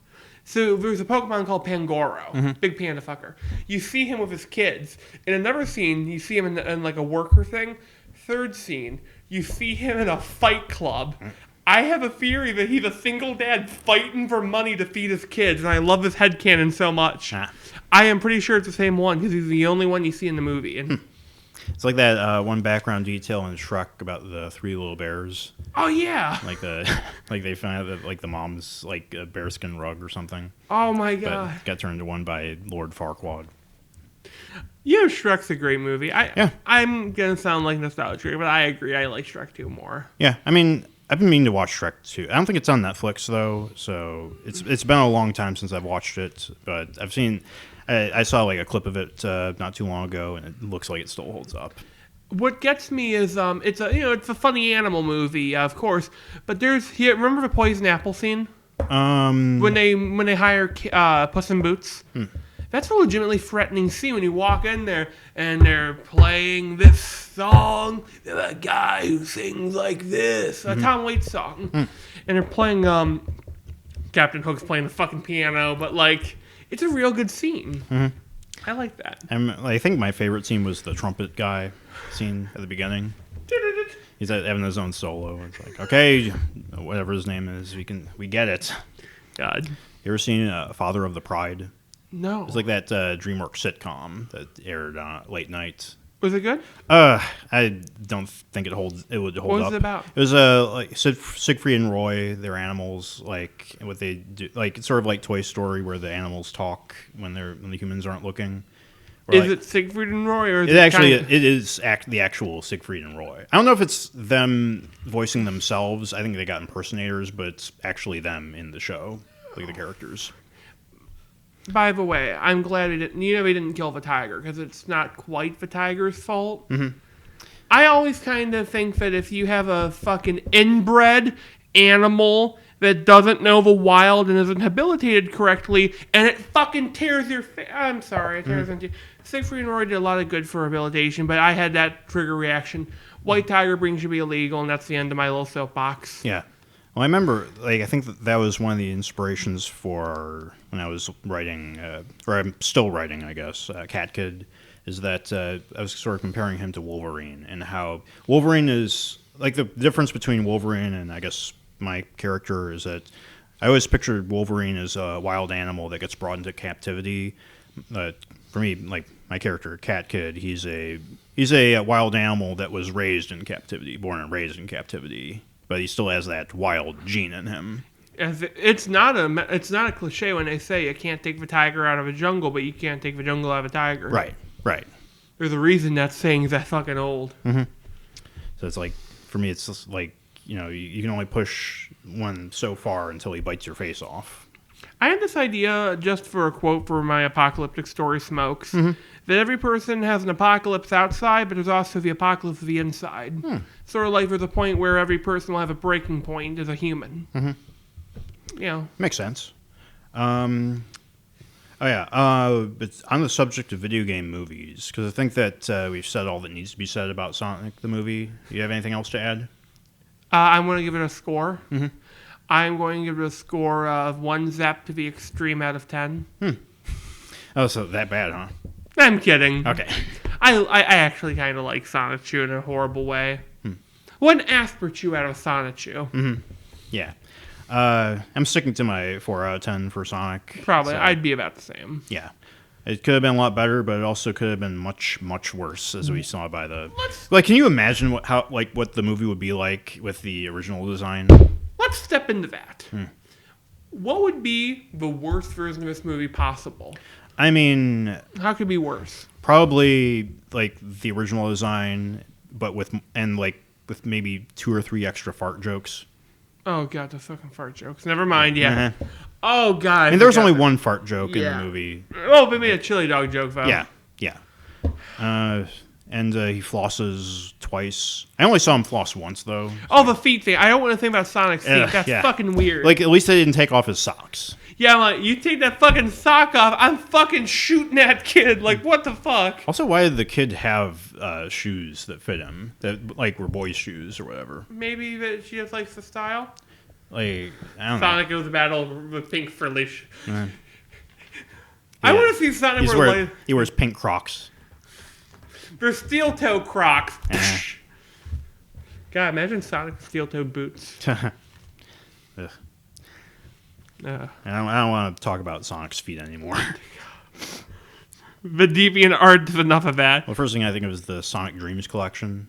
Speaker 2: So there's a Pokemon called Pangoro, big panda fucker. You see him with his kids. In another scene, you see him in a worker thing. Third scene, you see him in a fight club. I have a theory that he's a single dad fighting for money to feed his kids, and I love this headcanon so much. I am pretty sure it's the same one, because he's the only one you see in the movie. And
Speaker 1: It's like that one background detail in Shrek about the three little bears.
Speaker 2: Oh, yeah.
Speaker 1: They found out that the mom's a bearskin rug or something.
Speaker 2: Oh, my God.
Speaker 1: But got turned into one by Lord Farquaad.
Speaker 2: Yeah, Shrek's a great movie.
Speaker 1: Yeah.
Speaker 2: I'm gonna sound like nostalgia, but I agree. I like Shrek 2 more.
Speaker 1: Yeah, I mean, I've been meaning to watch Shrek 2. I don't think it's on Netflix though, so it's been a long time since I've watched it. But I've seen, I saw like a clip of it not too long ago, and it looks like it still holds up.
Speaker 2: What gets me is it's a funny animal movie, of course, but remember the poison apple scene when they hire Puss in Boots. That's a legitimately threatening scene when you walk in there and they're playing this song. They're a guy who sings like this, a Tom Waits song, and they're playing. Captain Hook's playing the fucking piano, but like it's a real good scene. I like that.
Speaker 1: I think my favorite scene was the trumpet guy scene at the beginning. He's having his own solo. It's like, okay, whatever his name is, we get it.
Speaker 2: God,
Speaker 1: you ever seen Father of the Pride?
Speaker 2: No.
Speaker 1: It's like that DreamWorks sitcom that aired late night.
Speaker 2: Was it good?
Speaker 1: I don't think it would hold up.
Speaker 2: What was it about?
Speaker 1: It was like Siegfried and Roy. They're animals. Like what they do, like it's sort of like Toy Story, where the animals talk when the humans aren't looking.
Speaker 2: Is it Siegfried and Roy, or is
Speaker 1: it actually it is the actual Siegfried and Roy? I don't know if it's them voicing themselves. I think they got impersonators, but it's actually them in the show, like the characters.
Speaker 2: By the way, I'm glad he didn't kill the tiger, because it's not quite the tiger's fault. I always kind of think that if you have a fucking inbred animal that doesn't know the wild and isn't habilitated correctly, and it fucking tears your face. I'm sorry, it tears into you. Siegfried and Roy did a lot of good for rehabilitation, but I had that trigger reaction. White tiger breeding should be illegal, and that's the end of my little soapbox.
Speaker 1: Yeah. Well, I remember, I think that was one of the inspirations for when I was writing, or I'm still writing, I guess, Cat Kid, is that I was sort of comparing him to Wolverine, and how Wolverine is, like, the difference between Wolverine and, I guess, my character is that I always pictured Wolverine as a wild animal that gets brought into captivity. For me, like, my character, Cat Kid, he's a wild animal that was raised in captivity, born and raised in captivity. But he still has that wild gene in him.
Speaker 2: It's not a cliche when they say you can't take the tiger out of a jungle, but you can't take the jungle out of a tiger.
Speaker 1: Right.
Speaker 2: There's a reason that saying's that fucking old.
Speaker 1: So it's like, for me, it's just like, you can only push one so far until he bites your face off.
Speaker 2: I had this idea, just for a quote for my apocalyptic story, Smokes, that every person has an apocalypse outside, but there's also the apocalypse of the inside. Sort of like there's a point where every person will have a breaking point as a human.
Speaker 1: Makes sense. But on the subject of video game movies, because I think that we've said all that needs to be said about Sonic the movie. Do you have anything else to add?
Speaker 2: I'm going to give it a score. I'm going to give it a score of 1 Zep to the extreme out of 10.
Speaker 1: Oh, so that bad, huh?
Speaker 2: I'm kidding.
Speaker 1: Okay.
Speaker 2: I actually kind of like Sonichu in a horrible way. 1 Asperchu out of Sonichu.
Speaker 1: Yeah. I'm sticking to my 4 out of 10 for Sonic.
Speaker 2: Probably.
Speaker 1: So,
Speaker 2: I'd be about the same.
Speaker 1: Yeah. It could have been a lot better, but it also could have been much, much worse, as we saw by the... can you imagine what the movie would be like with the original design?
Speaker 2: Let's step into that. What would be the worst version of this movie possible?
Speaker 1: I mean...
Speaker 2: How could it be worse?
Speaker 1: Probably, like, the original design, but with maybe 2 or 3 extra fart jokes.
Speaker 2: Oh, God, the fucking fart jokes. Never mind, yeah. Oh, God.
Speaker 1: I mean, there was only one fart joke in the movie.
Speaker 2: Oh, but maybe a chili dog joke, though.
Speaker 1: Yeah. And he flosses twice. I only saw him floss once, though.
Speaker 2: Oh, the feet thing. I don't want to think about Sonic's feet. That's fucking weird.
Speaker 1: Like, at least they didn't take off his socks.
Speaker 2: Yeah, I'm like, you take that fucking sock off, I'm fucking shooting that kid. Like, what the fuck?
Speaker 1: Also, why did the kid have shoes that fit him? That, like, were boys' shoes or whatever?
Speaker 2: Maybe that she just likes the style?
Speaker 1: Like, I don't know.
Speaker 2: Sonic goes to battle with pink frilly. I want to see Sonic
Speaker 1: he wears pink Crocs.
Speaker 2: They're steel-toe Crocs. God, imagine Sonic with steel-toe boots.
Speaker 1: Ugh. I don't want to talk about Sonic's feet anymore.
Speaker 2: The deviant art is enough of that.
Speaker 1: Well, the first thing I think of is the Sonic Dreams collection.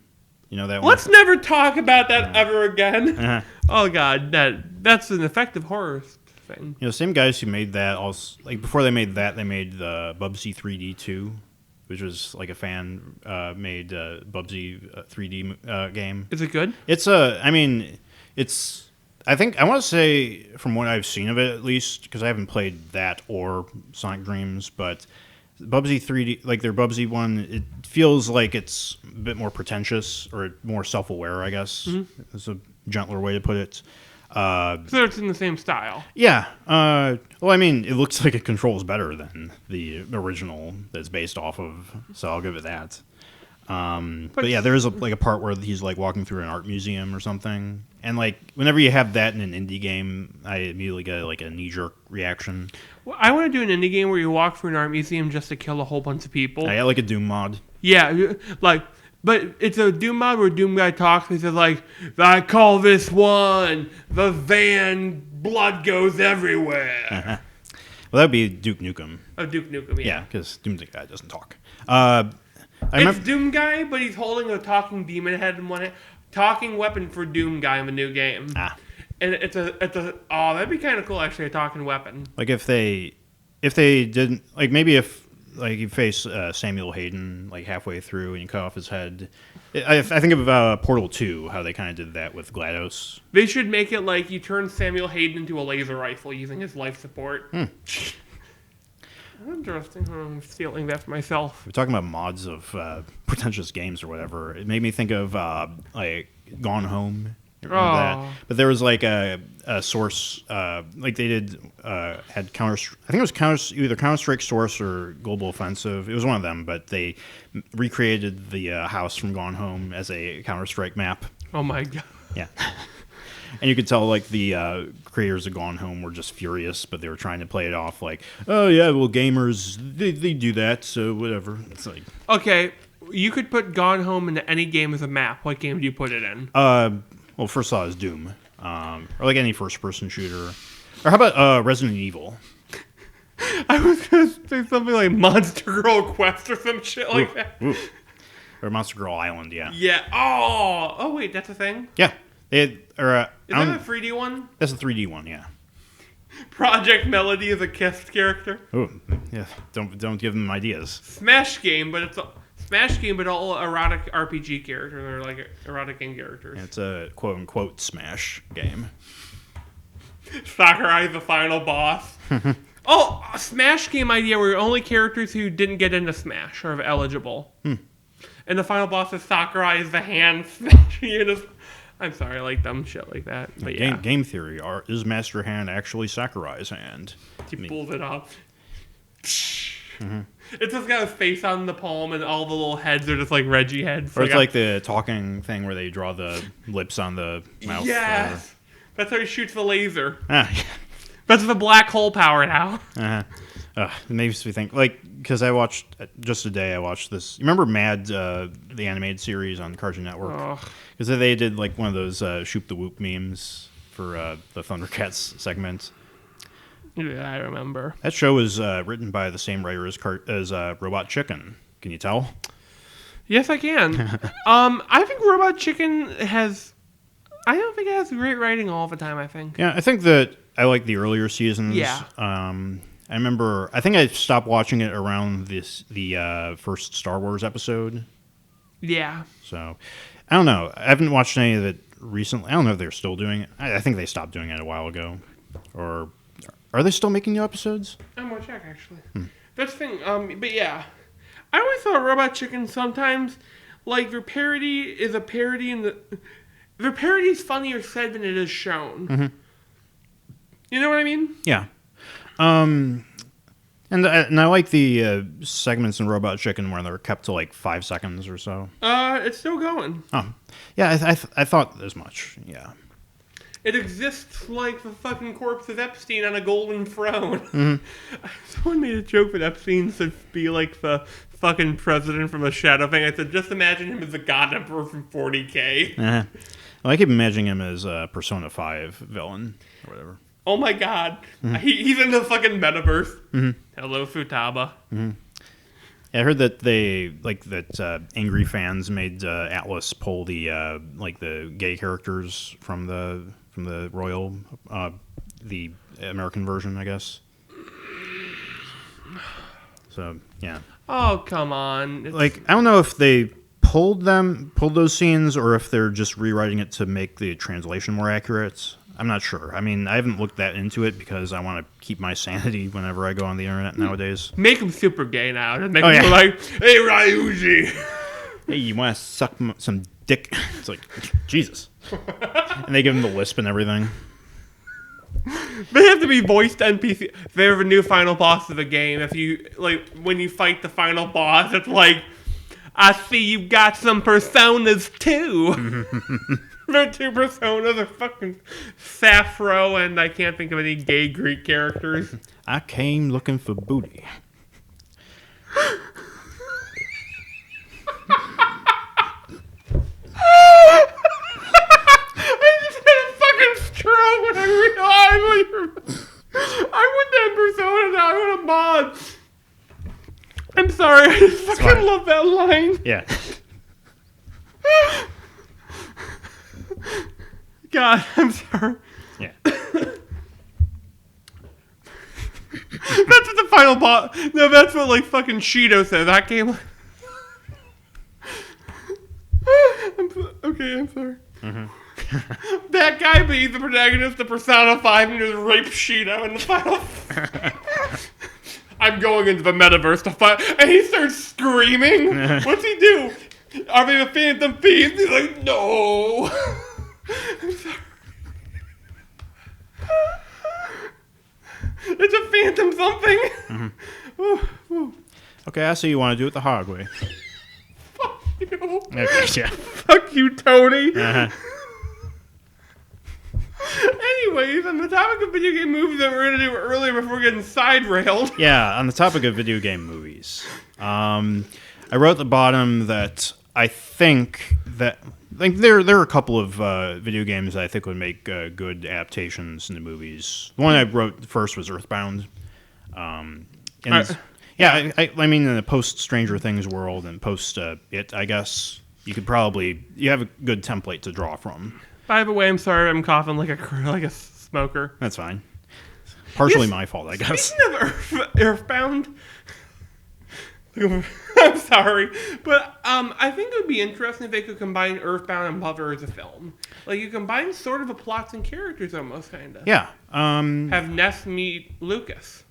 Speaker 1: You know that one?
Speaker 2: Let's never talk about that ever again. Oh, God, that's an effective horror thing.
Speaker 1: Same guys who made that, also, like, before they made that, they made the Bubsy 3D 2. which was like a fan made Bubsy 3D game.
Speaker 2: Is it good?
Speaker 1: It's I mean, it's. I think I want to say from what I've seen of it, at least, because I haven't played that or Sonic Dreams, but Bubsy 3D, like their Bubsy one, it feels like it's a bit more pretentious or more self-aware, I guess. Mm-hmm. It's a gentler way to put it.
Speaker 2: So it's in the same style.
Speaker 1: Yeah. Well, I mean, it looks like it controls better than the original that's based off of, so I'll give it that. But yeah, there is like a part where he's like walking through an art museum or something, and like whenever you have that in an indie game, I immediately get like a knee-jerk reaction.
Speaker 2: Well, I want to do an indie game where you walk through an art museum just to kill a whole bunch of people.
Speaker 1: I like a Doom mod.
Speaker 2: Yeah, like, but it's a Doom mod where Doom guy talks. He says like, "I call this one the van. Blood goes everywhere."
Speaker 1: Uh-huh. Well, that'd be Duke Nukem.
Speaker 2: Oh, Duke Nukem. Yeah,
Speaker 1: because Doom guy doesn't talk.
Speaker 2: It's Doom Guy, but he's holding a talking demon head in one hand. Talking weapon for Doom Guy in the new game. And it's a that'd be kind of cool actually, a talking weapon.
Speaker 1: Like if they didn't, like maybe if like you face Samuel Hayden like halfway through and you cut off his head. I think of Portal 2, how they kind of did that with GLaDOS.
Speaker 2: They should make it like you turn Samuel Hayden into a laser rifle using his life support. Interesting. I'm stealing that for myself.
Speaker 1: We're talking about mods of pretentious games or whatever. It made me think of like Gone Home. You remember that? But there was like a source, like they did had Counter. I think it was either Counter-Strike Source or Global Offensive. It was one of them, but they recreated the house from Gone Home as a Counter-Strike map.
Speaker 2: Oh my god!
Speaker 1: Yeah. And you could tell, like, the creators of Gone Home were just furious, but they were trying to play it off like, oh, yeah, well, gamers, they do that, so whatever. It's like...
Speaker 2: Okay, you could put Gone Home into any game as a map. What game do you put it in?
Speaker 1: Well, first thought is Doom. Or, like, any first-person shooter. Or how about Resident Evil?
Speaker 2: I was going to say something like Monster Girl Quest or some shit like that.
Speaker 1: Ooh. Or Monster Girl Island, yeah.
Speaker 2: Yeah. Oh, wait, that's a thing?
Speaker 1: Yeah. Is that
Speaker 2: a 3D one?
Speaker 1: That's a 3D one, yeah.
Speaker 2: Project Melody is a Kiss character.
Speaker 1: Oh, yeah. Don't give them ideas.
Speaker 2: Smash game, but all erotic RPG characters or like erotic game characters.
Speaker 1: Yeah, it's a quote unquote Smash game.
Speaker 2: Sakurai the final boss. Oh, a Smash game idea where only characters who didn't get into Smash are eligible. And the final boss is Sakurai is the hand smashing. I'm sorry, I like dumb shit like that. But yeah.
Speaker 1: Game theory. Is Master Hand actually Sakurai's hand?
Speaker 2: He pulls it off. Mm-hmm. It's just got his face on the palm and all the little heads are just like Reggie heads.
Speaker 1: Or it's like the talking thing where they draw the lips on the mouth.
Speaker 2: Yes! That's how he shoots the laser.
Speaker 1: Yeah.
Speaker 2: That's the black hole power now.
Speaker 1: It makes me think, like, because I watched, just today, I watched this. You remember Mad, the animated series on Cartoon Network? Because they did, like, one of those Shoop the Whoop memes for the Thundercats segment.
Speaker 2: Yeah, I remember.
Speaker 1: That show was written by the same writer as Robot Chicken. Can you tell?
Speaker 2: Yes, I can. I think Robot Chicken has... I don't think it has great writing all the time, I think.
Speaker 1: Yeah, I think that I like the earlier seasons.
Speaker 2: Yeah.
Speaker 1: I remember, I think I stopped watching it around the first Star Wars episode.
Speaker 2: Yeah.
Speaker 1: So, I don't know. I haven't watched any of it recently. I don't know if they're still doing it. I think they stopped doing it a while ago. Or are they still making new episodes?
Speaker 2: I'm going to check, actually. That's the thing. But yeah. I always thought Robot Chicken sometimes, like, their parody is a parody in the... Their parody is funnier said than it is shown. Mm-hmm. You know what I mean?
Speaker 1: Yeah. And I like the segments in Robot Chicken where they're kept to like 5 seconds or so.
Speaker 2: It's still going.
Speaker 1: Oh, yeah. I thought as much. Yeah.
Speaker 2: It exists like the fucking corpse of Epstein on a golden throne.
Speaker 1: Mm-hmm.
Speaker 2: Someone made a joke that Epstein should be like the fucking president from a shadow thing. I said, just imagine him as the God Emperor from 40K.
Speaker 1: Uh-huh. Well, I keep imagining him as a Persona 5 villain or whatever.
Speaker 2: Oh my god. Mm-hmm. He's in the fucking metaverse.
Speaker 1: Mm-hmm.
Speaker 2: Hello, Futaba.
Speaker 1: Mm-hmm. Yeah, I heard that angry fans made Atlas pull the gay characters from the Royal, the American version, I guess. So yeah.
Speaker 2: Oh, come on.
Speaker 1: Like, I don't know if they pulled those scenes, or if they're just rewriting it to make the translation more accurate. I'm not sure. I mean, I haven't looked that into it because I want to keep my sanity whenever I go on the internet nowadays.
Speaker 2: Make him super gay now. Just make
Speaker 1: Oh,
Speaker 2: him
Speaker 1: yeah.
Speaker 2: like, hey, Ryuji.
Speaker 1: Hey, you want to suck some dick? It's like, Jesus. And they give him the lisp and everything.
Speaker 2: They have to be voiced NPC. If they have a new final boss of the game, if you, like, when you fight the final boss, it's like, I see you got some personas too. They're two personas. They're fucking Sappho, and I can't think of any gay Greek characters.
Speaker 1: I came looking for booty.
Speaker 2: I just had a fucking stroke when I realized I went to Persona, now I went to Mod. I'm sorry, I just fucking
Speaker 1: fine.
Speaker 2: love that line.
Speaker 1: Yeah.
Speaker 2: God, I'm sorry.
Speaker 1: Yeah.
Speaker 2: That's what the final boss. No, that's what like fucking Shido says. I came. Okay, I'm sorry. That guy, but he's the protagonist of Persona 5 and just raped Shido in the final. I'm going into the metaverse to fight, and he starts screaming. What's he do? Are they the Phantom Thieves? He's like, no. I'm sorry. It's a phantom something. Ooh, ooh.
Speaker 1: Okay, I see you want to do it the hard way.
Speaker 2: Fuck you.
Speaker 1: Okay, yeah.
Speaker 2: Fuck you, Tony.
Speaker 1: Uh-huh.
Speaker 2: Anyways, on the topic of video game movies that we were going to do earlier before getting side railed.
Speaker 1: Yeah, on the topic of video game movies, I wrote at the bottom that I think that there are a couple of video games that I think would make good adaptations into movies. The one I wrote first was Earthbound. Yeah, I mean, in the post Stranger Things world and post It, I guess you have a good template to draw from.
Speaker 2: By the way, I'm sorry, I'm coughing like a smoker.
Speaker 1: That's fine. Partially my fault, I guess.
Speaker 2: Speaking of Earthbound, I'm sorry, but I think it would be interesting if they could combine Earthbound and Mother as a film. Like, you combine sort of a plots and characters almost, kind of.
Speaker 1: Yeah.
Speaker 2: Have Ness meet Lucas.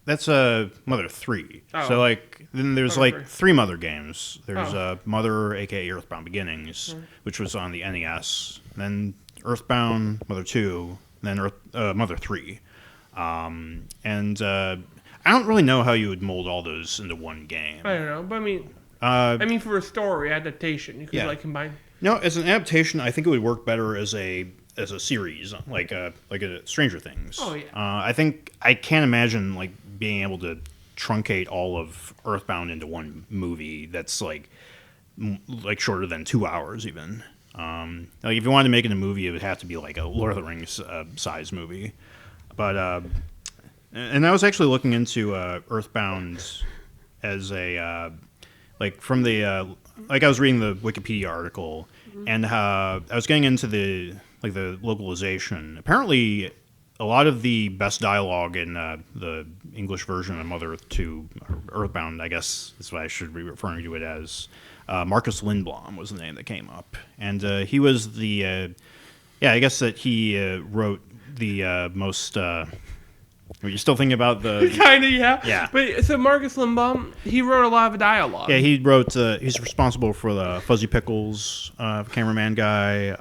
Speaker 1: That's Mother 3.
Speaker 2: Oh.
Speaker 1: So, like, then there's,
Speaker 2: Mother 3.
Speaker 1: 3 Mother games. There's
Speaker 2: Oh.
Speaker 1: Mother, a.k.a. Earthbound Beginnings, which was on the NES. Then Earthbound, Mother 2, then Mother 3. And I don't really know how you would mold all those into one game.
Speaker 2: I don't know, but I mean, for a story adaptation, you could, like, combine...
Speaker 1: No, as an adaptation, I think it would work better as a series, like a Stranger Things.
Speaker 2: Oh, yeah.
Speaker 1: I think I can't imagine, like, being able to truncate all of Earthbound into one movie that's like shorter than 2 hours even. Like, if you wanted to make it a movie, it would have to be like a Lord of the Rings size movie. But and I was actually looking into Earthbound as a like from the like I was reading the Wikipedia article, and I was getting into the localization. Apparently, a lot of the best dialogue in the English version of Mother Earth 2, or Earthbound, I guess that's what I should be referring to it as. Marcus Lindblom was the name that came up. And he was the, I guess that he wrote the most, are you still thinking about the...
Speaker 2: Kind of, yeah.
Speaker 1: Yeah.
Speaker 2: But, so Marcus Lindblom, he wrote a lot of the dialogue.
Speaker 1: Yeah, he wrote, he's responsible for the Fuzzy Pickles cameraman guy,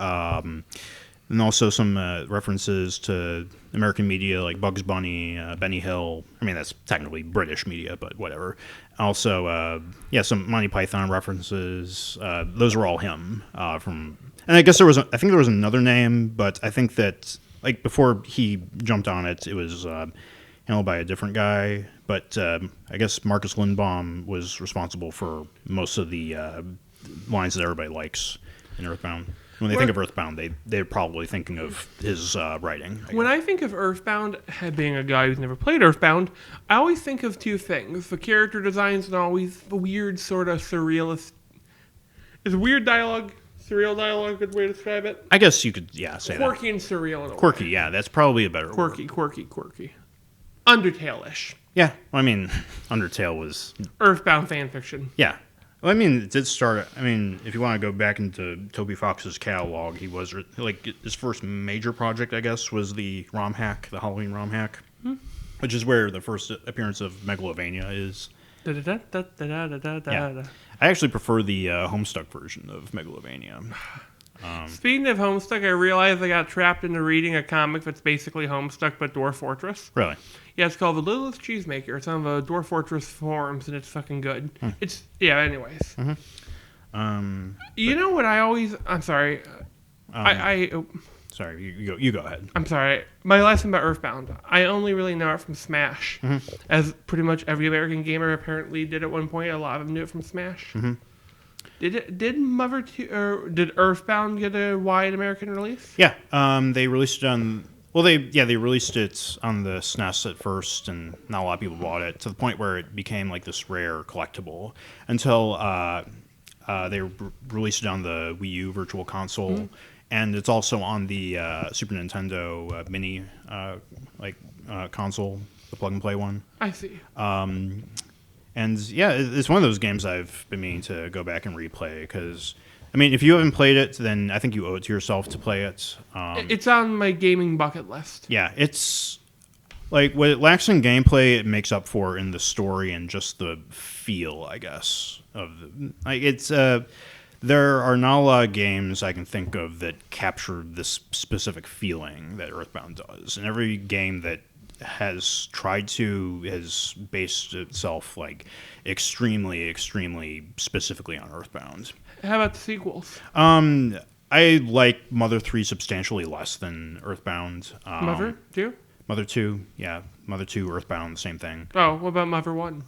Speaker 1: and also some references to American media like Bugs Bunny, Benny Hill. I mean, that's technically British media, but whatever. Also, some Monty Python references. Those were all him. And I guess I think there was another name, but I think that like before he jumped on it, it was handled by a different guy. But I guess Marcus Lindblom was responsible for most of the lines that everybody likes in Earthbound. When they think of Earthbound, they're probably thinking of his writing.
Speaker 2: When I think of Earthbound, being a guy who's never played Earthbound, I always think of two things. The character designs and always the weird sort of surrealist... Is weird dialogue, surreal dialogue a good way to describe it?
Speaker 1: I guess you could, say
Speaker 2: Quirky and surreal in a
Speaker 1: that. Quirky,
Speaker 2: way.
Speaker 1: yeah, that's probably a better word.
Speaker 2: Quirky. Undertale-ish.
Speaker 1: Yeah, well, I mean, Undertale was
Speaker 2: Earthbound fanfiction.
Speaker 1: yeah. Well, I mean, it did start. I mean, if you want to go back into Toby Fox's catalog, he was like his first major project, I guess, was the ROM hack, the Halloween ROM hack, which is where the first appearance of Megalovania is. Yeah. I actually prefer the Homestuck version of Megalovania.
Speaker 2: Speaking of Homestuck, I realized I got trapped into reading a comic that's basically Homestuck but Dwarf Fortress.
Speaker 1: Really?
Speaker 2: Yeah, it's called The Littlest Cheesemaker. It's on the Dwarf Fortress forums, and it's fucking good. It's anyways. You know what I always... I'm sorry.
Speaker 1: Sorry, you go ahead.
Speaker 2: I'm sorry. My lesson about Earthbound, I only really know it from Smash. As pretty much every American gamer apparently did at one point. A lot of them knew it from Smash. Did Mother 2 or did Earthbound get a wide American release?
Speaker 1: Yeah, they released it on. Well, they released it on the SNES at first, and not a lot of people bought it to the point where it became like this rare collectible until they released it on the Wii U Virtual Console, and it's also on the Super Nintendo Mini console, the plug and play one.
Speaker 2: I see.
Speaker 1: And yeah, it's one of those games I've been meaning to go back and replay because, I mean, if you haven't played it, then I think you owe it to yourself to play it.
Speaker 2: It's on my gaming bucket list.
Speaker 1: Yeah, it's like what it lacks in gameplay, it makes up for in the story and just the feel, I guess. There are not a lot of games I can think of that capture this specific feeling that Earthbound does, and every game that has tried to has based itself like extremely specifically on Earthbound.
Speaker 2: How about the sequels?
Speaker 1: I like Mother 3 substantially less than Earthbound.
Speaker 2: Mother 2?
Speaker 1: Mother 2, yeah. Mother 2, Earthbound, the same thing.
Speaker 2: Oh, what about Mother 1?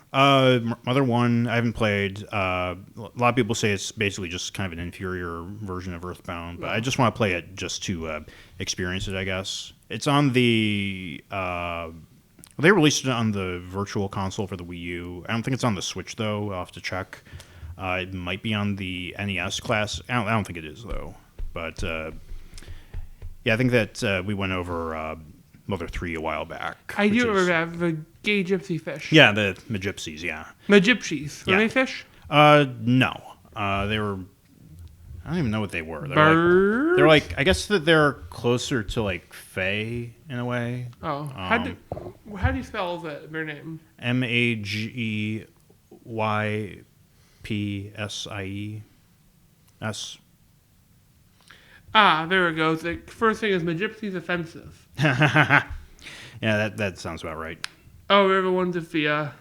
Speaker 1: Mother 1, I haven't played. A lot of people say it's basically just kind of an inferior version of Earthbound, but I just want to play it just to experience it, I guess. It's on the... they released it on the Virtual Console for the Wii U. I don't think it's on the Switch, though. I'll have to check. It might be on the NES class. I don't think it is, though. But, yeah, I think that we went over... Mother 3 a while back.
Speaker 2: I do remember that, the gay gypsy fish.
Speaker 1: Yeah, the Magypsies, yeah.
Speaker 2: Magypsies. Were they fish?
Speaker 1: No. They were... I don't even know what they were.
Speaker 2: Birds?
Speaker 1: They're like... I guess that they're closer to, like, Fae, in a way.
Speaker 2: Oh. How do you spell their name?
Speaker 1: Magypsies.
Speaker 2: Ah, there it goes. The first thing is Magypsies offensive.
Speaker 1: Yeah, that sounds about right.
Speaker 2: Oh, they're the ones with the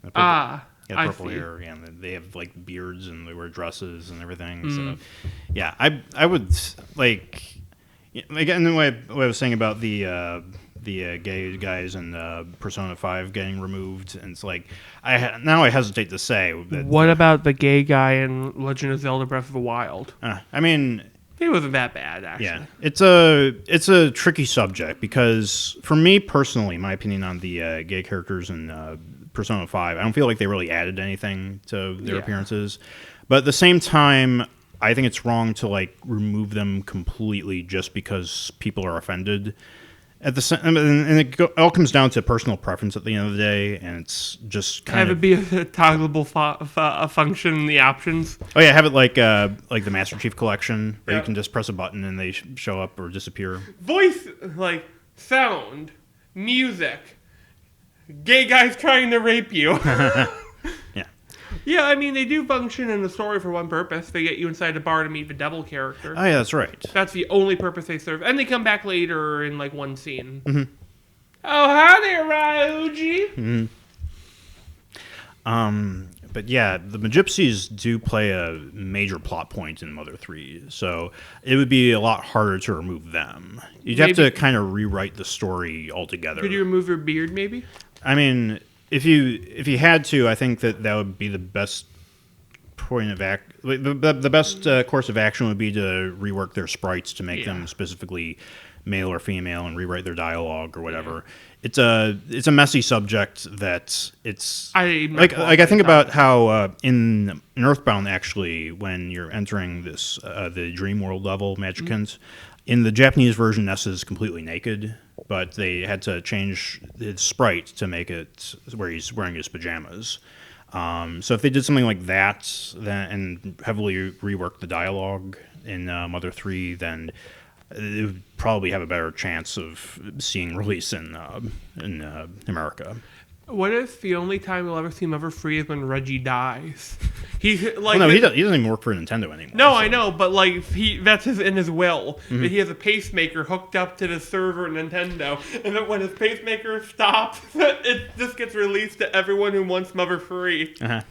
Speaker 1: purple hair, yeah, and they have like beards and they wear dresses and everything. So, yeah, I would like again what I was saying about the gay guys in Persona 5 getting removed, and it's like now I hesitate to say.
Speaker 2: What about the gay guy in Legend of Zelda: Breath of the Wild?
Speaker 1: I mean,
Speaker 2: he wasn't that bad, actually.
Speaker 1: Yeah, it's a tricky subject because for me personally, my opinion on the gay characters in Persona 5, I don't feel like they really added anything to their appearances, but at the same time, I think it's wrong to like remove them completely just because people are offended. And it all comes down to personal preference at the end of the day, and it's just kind of...
Speaker 2: Have it be a toggleable function in the options.
Speaker 1: Oh yeah, have it like the Master Chief Collection, where you can just press a button and they show up or disappear.
Speaker 2: Voice, like, sound, music, gay guys trying to rape you.
Speaker 1: Yeah.
Speaker 2: Yeah, I mean, they do function in the story for one purpose. They get you inside a bar to meet the devil character.
Speaker 1: Oh, yeah, that's right.
Speaker 2: That's the only purpose they serve. And they come back later in, like, one scene. Mm-hmm. Oh, hi there, Ryuji!
Speaker 1: Mm-hmm. But yeah, the Magypsies do play a major plot point in Mother 3, so it would be a lot harder to remove them. You'd have to kind of rewrite the story altogether.
Speaker 2: Could you remove your beard, maybe?
Speaker 1: I mean... If you had to, I think that would be the best point of the best course of action would be to rework their sprites to make them specifically male or female and rewrite their dialogue or whatever. Yeah. It's a messy subject that it's I think about how in Earthbound actually when you're entering this the dream world level Magicant in the Japanese version Ness is completely naked. but they had to change his sprite to make it where he's wearing his pajamas. So if they did something like that, then and heavily rework the dialogue in Mother 3, then it would probably have a better chance of seeing release in America.
Speaker 2: What if the only time we'll ever see Mother 3 is when Reggie dies? He's like,
Speaker 1: well, no, he doesn't even work for Nintendo anymore.
Speaker 2: No,
Speaker 1: so.
Speaker 2: I know, but like that's in his will. That he has a pacemaker hooked up to the server at Nintendo, and that when his pacemaker stops, it just gets released to everyone who wants Mother 3.
Speaker 1: Uh-huh.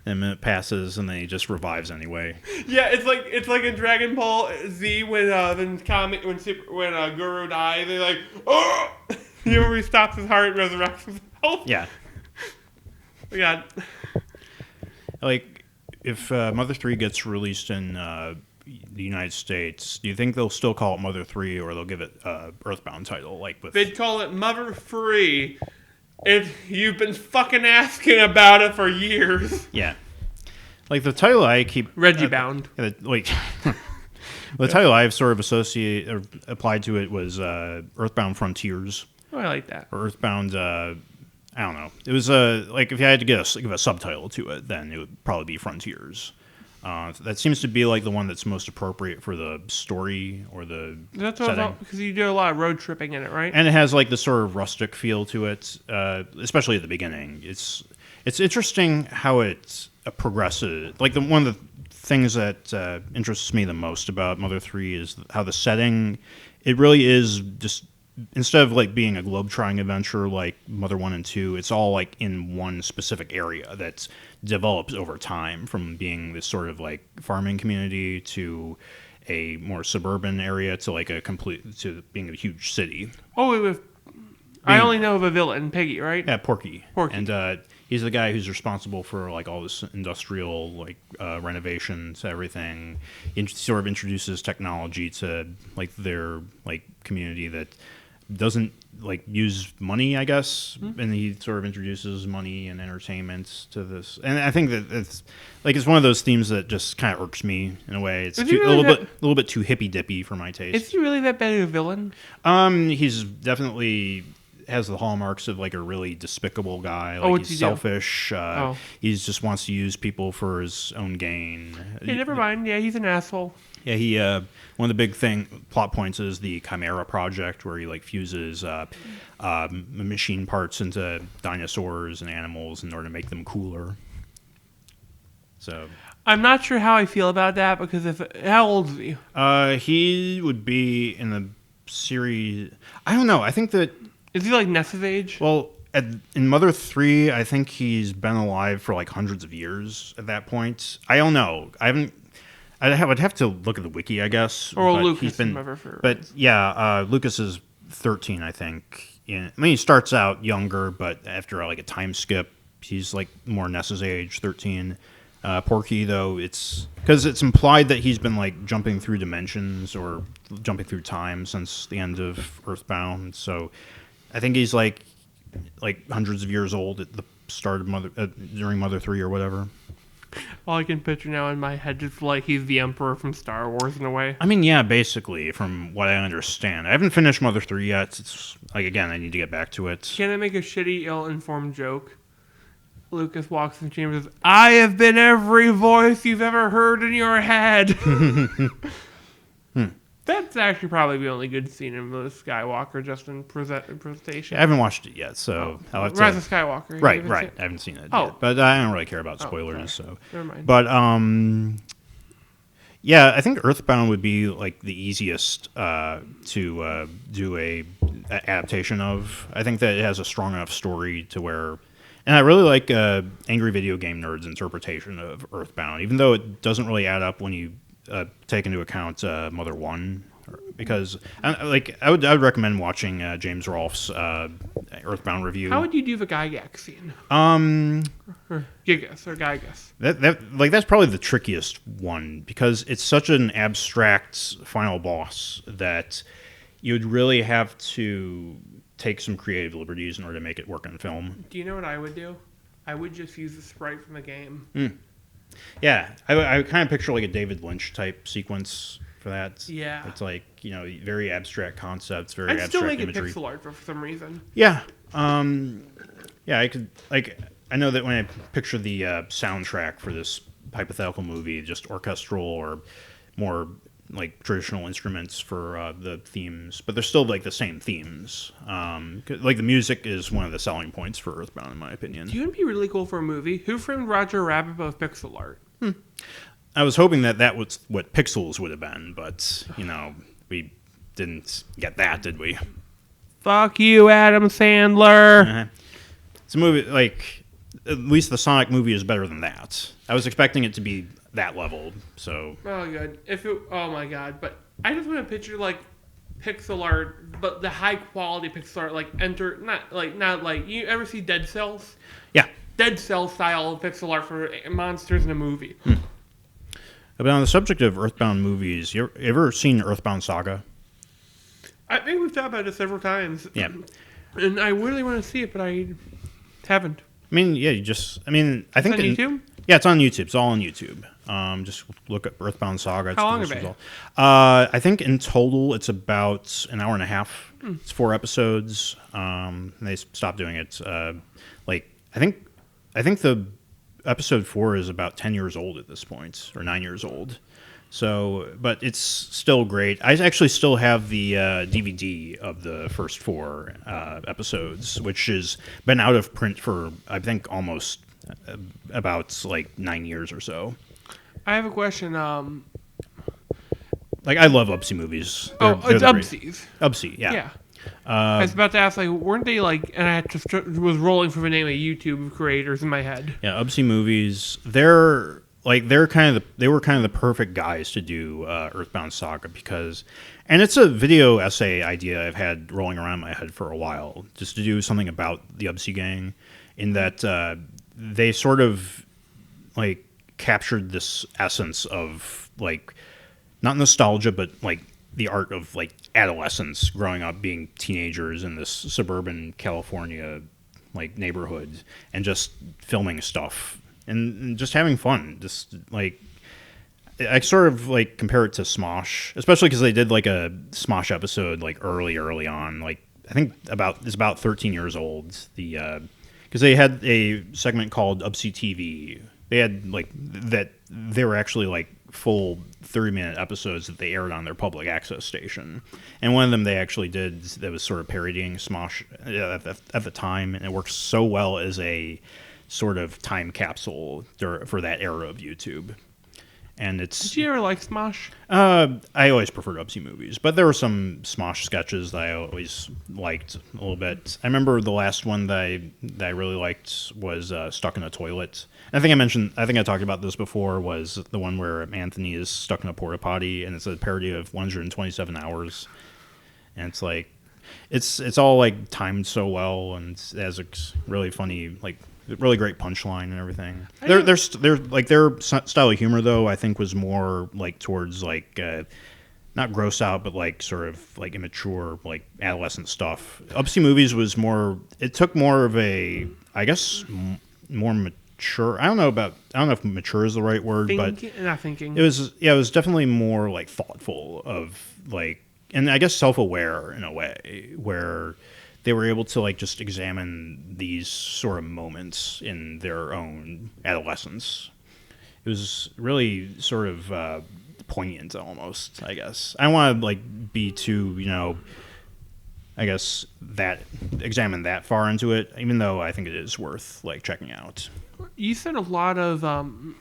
Speaker 1: And a minute passes, and then he just revives anyway.
Speaker 2: Yeah, it's like in Dragon Ball Z when Guru dies, they're like, oh, he stops his heart and resurrects himself.
Speaker 1: Yeah.
Speaker 2: Oh God.
Speaker 1: Like, if Mother 3 gets released in the United States, do you think they'll still call it Mother 3, or they'll give it Earthbound title?
Speaker 2: They'd call it Mother 3. If you've been fucking asking about it for years.
Speaker 1: Yeah. Like, the title I keep...
Speaker 2: Reggie Bound.
Speaker 1: The title I've sort of applied to it was Earthbound Frontiers.
Speaker 2: Oh, I like that.
Speaker 1: Or Earthbound... I don't know. It was like if you had to give a subtitle to it, then it would probably be Frontiers. That seems to be like the one that's most appropriate for the story or the
Speaker 2: That's what
Speaker 1: setting.
Speaker 2: because you do a lot of road tripping in it, right?
Speaker 1: And it has like the sort of rustic feel to it, especially at the beginning. It's interesting how it progresses. Like one of the things that interests me the most about Mother 3 is how the setting. It really is just. Instead of like being a globe-trotting adventure like Mother 1 and 2, it's all like in one specific area that develops over time, from being this sort of like farming community to a more suburban area to like to being a huge city.
Speaker 2: Oh, I only know of a villain, Peggy, right?
Speaker 1: Yeah, Porky.
Speaker 2: Porky.
Speaker 1: And he's the guy who's responsible for like all this industrial like renovation to everything. He sort of introduces technology to like their like community that doesn't like use money, I guess, and he sort of introduces money and entertainment to this. And I think that it's one of those themes that just kind of irks me in a way. It's a little bit too hippy dippy for my taste.
Speaker 2: Is he really that bad of a villain?
Speaker 1: He's definitely has the hallmarks of like a really despicable guy. Like
Speaker 2: what's
Speaker 1: he's
Speaker 2: he do?
Speaker 1: selfish. He just wants to use people for his own gain.
Speaker 2: Hey, never mind. Yeah, he's an asshole.
Speaker 1: Yeah, he one of the big plot points is the Chimera project, where he like fuses machine parts into dinosaurs and animals in order to make them cooler. So
Speaker 2: I'm not sure how I feel about that because how old is he?
Speaker 1: He would be in the series. I don't know. I think that
Speaker 2: Is he like Ness's age?
Speaker 1: well. In Mother 3, I think he's been alive for like hundreds of years at that point. I don't know. I would have to look at the wiki, I guess.
Speaker 2: Or
Speaker 1: but
Speaker 2: Lucas. But
Speaker 1: yeah, Lucas is 13, I think. He starts out younger, but after like a time skip, he's like more Ness's age, 13. Porky, though, it's because it's implied that he's been like jumping through dimensions or jumping through time since the end of Earthbound. So I think he's like hundreds of years old at the start of during Mother 3 or whatever.
Speaker 2: All I can picture now in my head is like he's the Emperor from Star Wars in a way.
Speaker 1: I mean, yeah, basically, from what I understand. I haven't finished Mother 3 yet. It's like, again, I need to get back to it.
Speaker 2: Can I make a shitty, ill-informed joke? Lucas walks in the chamber and says, I have been every voice you've ever heard in your head. That's actually probably the only good scene in the Skywalker, just in presentation.
Speaker 1: I haven't watched it yet, so I'll have to...
Speaker 2: Rise of Skywalker.
Speaker 1: Right. I haven't seen it yet. But I don't really care about spoilers, so...
Speaker 2: Never mind.
Speaker 1: But, yeah, I think Earthbound would be, like, the easiest to do a adaptation of. I think that it has a strong enough story to where... And I really like Angry Video Game Nerd's interpretation of Earthbound, even though it doesn't really add up when you take into account Mother 1, because I would recommend watching James Rolfe's Earthbound review.
Speaker 2: How would you do the Gygax scene? Or Gigas or Gygas.
Speaker 1: That's probably the trickiest one, because it's such an abstract final boss that you'd really have to take some creative liberties in order to make it work in film.
Speaker 2: Do you know what I would do? I would just use the sprite from the game.
Speaker 1: Yeah, I kind of picture like a David Lynch type sequence for that.
Speaker 2: Yeah.
Speaker 1: It's like, very abstract concepts, very
Speaker 2: I'd
Speaker 1: abstract
Speaker 2: still make
Speaker 1: imagery.
Speaker 2: it pixel art for some reason.
Speaker 1: Yeah. Yeah, I could, I know that when I picture the soundtrack for this hypothetical movie, just orchestral or more like traditional instruments for the themes, but they're still like the same themes. Like the music is one of the selling points for Earthbound, in my opinion.
Speaker 2: Do you want to be really cool for a movie? Who Framed Roger Rabbit with pixel art?
Speaker 1: I was hoping that was what Pixels would have been, but we didn't get that, did we?
Speaker 2: Fuck you, Adam Sandler.
Speaker 1: It's a movie like at least the Sonic movie is better than that. I was expecting it to be that level, so.
Speaker 2: Oh god, oh my god! But I just want to picture like pixel art, but the high quality pixel art, like not like you ever see Dead Cells?
Speaker 1: Yeah.
Speaker 2: Dead Cell style pixel art for monsters in a movie.
Speaker 1: But on the subject of Earthbound movies, you ever seen Earthbound Saga?
Speaker 2: I think we've talked about it several times.
Speaker 1: Yeah.
Speaker 2: And I really want to see it, but I haven't.
Speaker 1: I mean, yeah, I think
Speaker 2: It's on YouTube?
Speaker 1: Yeah, it's on YouTube. It's all on YouTube. Just look up Earthbound Saga. It's
Speaker 2: How long are they?
Speaker 1: I think in total it's about an hour and a half. It's 4 episodes. They stopped doing it. I think the episode 4 is about 10 years old at this point, or 9 years old. So, but it's still great. I actually still have the DVD of the first 4 episodes, which has been out of print for, I think, almost about like 9 years or so.
Speaker 2: I have a question.
Speaker 1: Like, I love Upsy movies.
Speaker 2: It's Upsies.
Speaker 1: Upsy, yeah.
Speaker 2: Yeah. I was about to ask, like, weren't they like? And I just was rolling for the name of YouTube creators in my head.
Speaker 1: Yeah, Upsy movies. They were kind of the perfect guys to do Earthbound Saga because, and it's a video essay idea I've had rolling around my head for a while, just to do something about the Upsy gang, in that they sort of like captured this essence of like not nostalgia, but like the art of like adolescence, growing up, being teenagers in this suburban California like neighborhood, and just filming stuff and just having fun. Just like I sort of like compare it to Smosh, especially because they did like a Smosh episode like early on. Like I think it's about 13 years old. Because they had a segment called Upsy TV. They had like that. They were actually like full 30-minute episodes that they aired on their public access station, and one of them they actually did that was sort of parodying Smosh at the time, and it works so well as a sort of time capsule for that era of YouTube. And
Speaker 2: Did you ever like Smosh?
Speaker 1: I always preferred Upsy movies, but there were some Smosh sketches that I always liked a little bit. I remember the last one that I really liked was Stuck in a Toilet. And I think I talked about this before, was the one where Anthony is stuck in a porta potty, and it's a parody of 127 Hours. And it's like, it's all like timed so well, and it has a really funny, like, really great punchline and everything. Their style of humor, though, I think was more like towards like not gross out, but like sort of like immature, like adolescent stuff. Upsy movies was more. It took more of a, I guess, more mature. I don't know if mature is the right word, but
Speaker 2: not thinking.
Speaker 1: It was definitely more like thoughtful of like, and I guess self-aware in a way where they were able to like just examine these sort of moments in their own adolescence. It was really sort of poignant almost, I guess. I don't want to like be too, I guess examine that far into it, even though I think it is worth like checking out.
Speaker 2: You said a lot of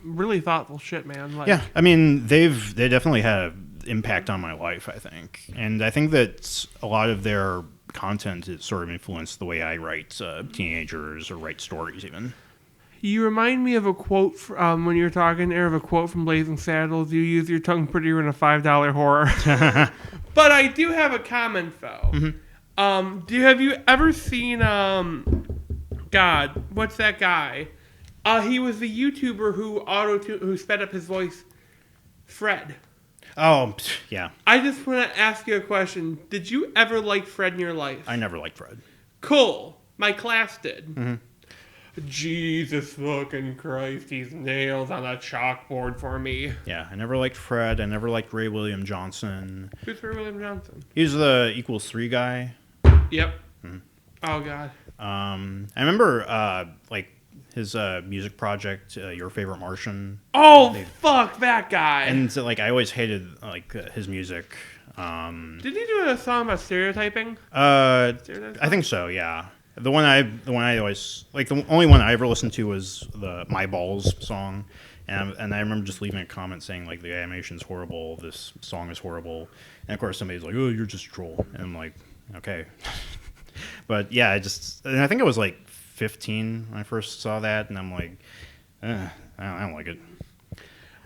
Speaker 2: really thoughtful shit, man. Like,
Speaker 1: yeah, I mean, they definitely had an impact on my life, I think. And I think that a lot of their content has sort of influenced the way I write teenagers or write stories even.
Speaker 2: You remind me of a quote when you were talking there, of a quote from Blazing Saddles. You use your tongue prettier in a $5 horror. But I do have a comment, though. Mm-hmm. Have you ever seen, God, what's that guy? He was the YouTuber who sped up his voice, Fred.
Speaker 1: Oh, yeah.
Speaker 2: I just want to ask you a question. Did you ever like Fred in your life?
Speaker 1: I never liked Fred.
Speaker 2: Cool. My class did. Mm-hmm. Jesus fucking Christ, these nails on a chalkboard for me.
Speaker 1: Yeah, I never liked Fred. I never liked Ray William Johnson.
Speaker 2: Who's Ray William Johnson?
Speaker 1: He's the equals 3 guy.
Speaker 2: Yep. Oh, God.
Speaker 1: I remember like his music project, Your Favorite Martian.
Speaker 2: Oh, fuck that guy.
Speaker 1: And like I always hated like his music.
Speaker 2: Did he do a song about stereotyping?
Speaker 1: I think so. Yeah. The one I always like, the only one I ever listened to was the My Balls song, and I remember just leaving a comment saying like the animation's horrible, this song is horrible, and of course somebody's like, oh, you're just a troll, and I'm like, okay. But yeah, and I think I was like 15 when I first saw that, and I'm like, I don't like it.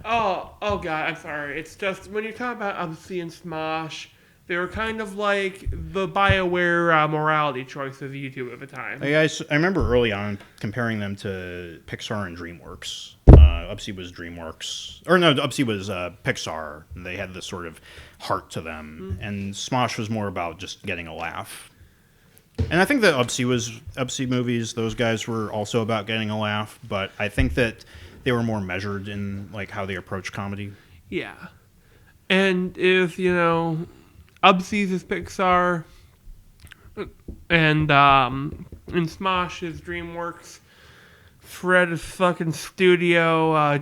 Speaker 2: Oh God, I'm sorry. It's just when you talk about Obscene and Smosh, they were kind of like the BioWare morality choice of YouTube at the time.
Speaker 1: I remember early on comparing them to Pixar and DreamWorks. Upsy was DreamWorks, or no, Upsy was Pixar. And they had this sort of heart to them, and Smosh was more about just getting a laugh. And I think that Upsy movies, those guys were also about getting a laugh, but I think that they were more measured in like how they approach comedy.
Speaker 2: Yeah, and if Ubsy's is Pixar, and Smosh is DreamWorks. Fred is fucking studio.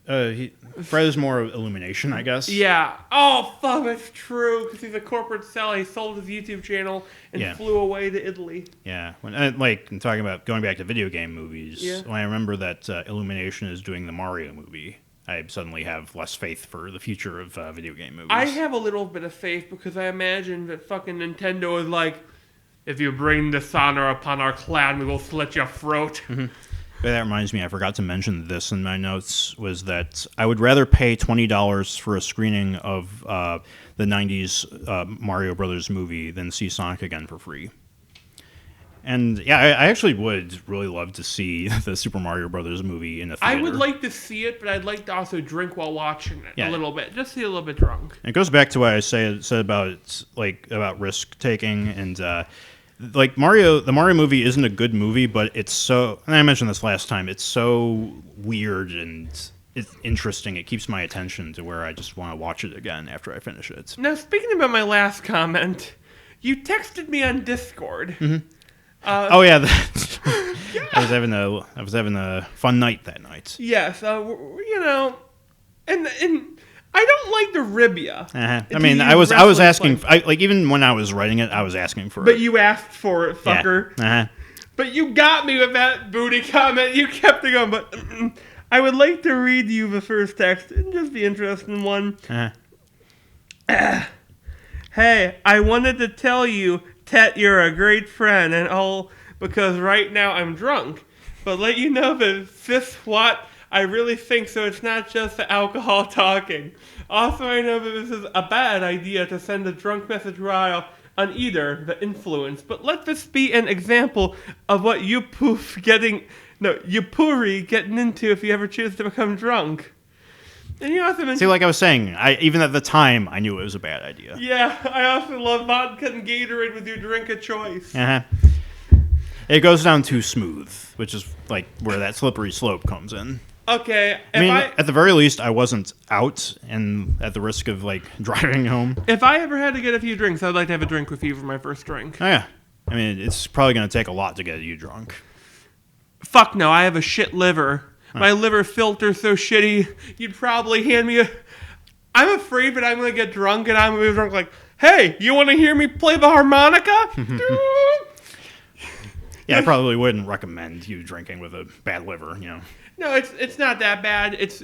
Speaker 1: Fred is more Illumination, I guess.
Speaker 2: Yeah. Oh, fuck, that's true. Because he's a corporate seller. He sold his YouTube channel and flew away to Italy.
Speaker 1: Yeah. When I'm talking about going back to video game movies, when I remember that Illumination is doing the Mario movie, I suddenly have less faith for the future of video game movies.
Speaker 2: I have a little bit of faith because I imagine that fucking Nintendo is like, if you bring dishonor upon our clan, we will slit your throat.
Speaker 1: Mm-hmm. But that reminds me, I forgot to mention this in my notes, was that I would rather pay $20 for a screening of the 90s Mario Brothers movie than see Sonic again for free. And yeah, I actually would really love to see the Super Mario Brothers movie in a theater.
Speaker 2: I would like to see it, but I'd like to also drink while watching it a little bit, just to get a little bit drunk.
Speaker 1: It goes back to what I said about risk taking, and like the Mario movie isn't a good movie, but it's so. And I mentioned this last time. It's so weird and it's interesting. It keeps my attention to where I just want to watch it again after I finish it.
Speaker 2: Now, speaking about my last comment, you texted me on Discord.
Speaker 1: Mm-hmm. Oh yeah, I was having a fun night that night.
Speaker 2: Yes, and I don't like to rib ya.
Speaker 1: Uh-huh. I mean, I was asking, like even when I was writing it, I was asking for it.
Speaker 2: But you asked for it, fucker.
Speaker 1: Yeah. Uh-huh.
Speaker 2: But you got me with that booty comment. You kept it going. But I would like to read you the first text and just the interesting one.
Speaker 1: Uh-huh.
Speaker 2: Hey, I wanted to tell you, Tet, you're a great friend and all, because right now I'm drunk. But let you know that this what I really think so. It's not just the alcohol talking. Also, I know that this is a bad idea to send a drunk message while on either the influence. But let this be an example of what Yupuri getting into if you ever choose to become drunk. And you also mentioned,
Speaker 1: see, like I was saying, even at the time, I knew it was a bad idea.
Speaker 2: Yeah, I also love vodka and Gatorade with your drink of choice.
Speaker 1: Uh-huh. It goes down too smooth, which is like where that slippery slope comes in.
Speaker 2: Okay,
Speaker 1: I mean, at the very least, I wasn't out and at the risk of like driving home.
Speaker 2: If I ever had to get a few drinks, I'd like to have a drink with you for my first drink.
Speaker 1: Oh yeah, I mean, it's probably going to take a lot to get you drunk.
Speaker 2: Fuck no, I have a shit liver. My liver filter's so shitty, you'd probably hand me a... I'm afraid that I'm going to get drunk and I'm going to be drunk like, hey, you want to hear me play the harmonica?
Speaker 1: Yeah, I probably wouldn't recommend you drinking with a bad liver,
Speaker 2: No, it's not that bad. It's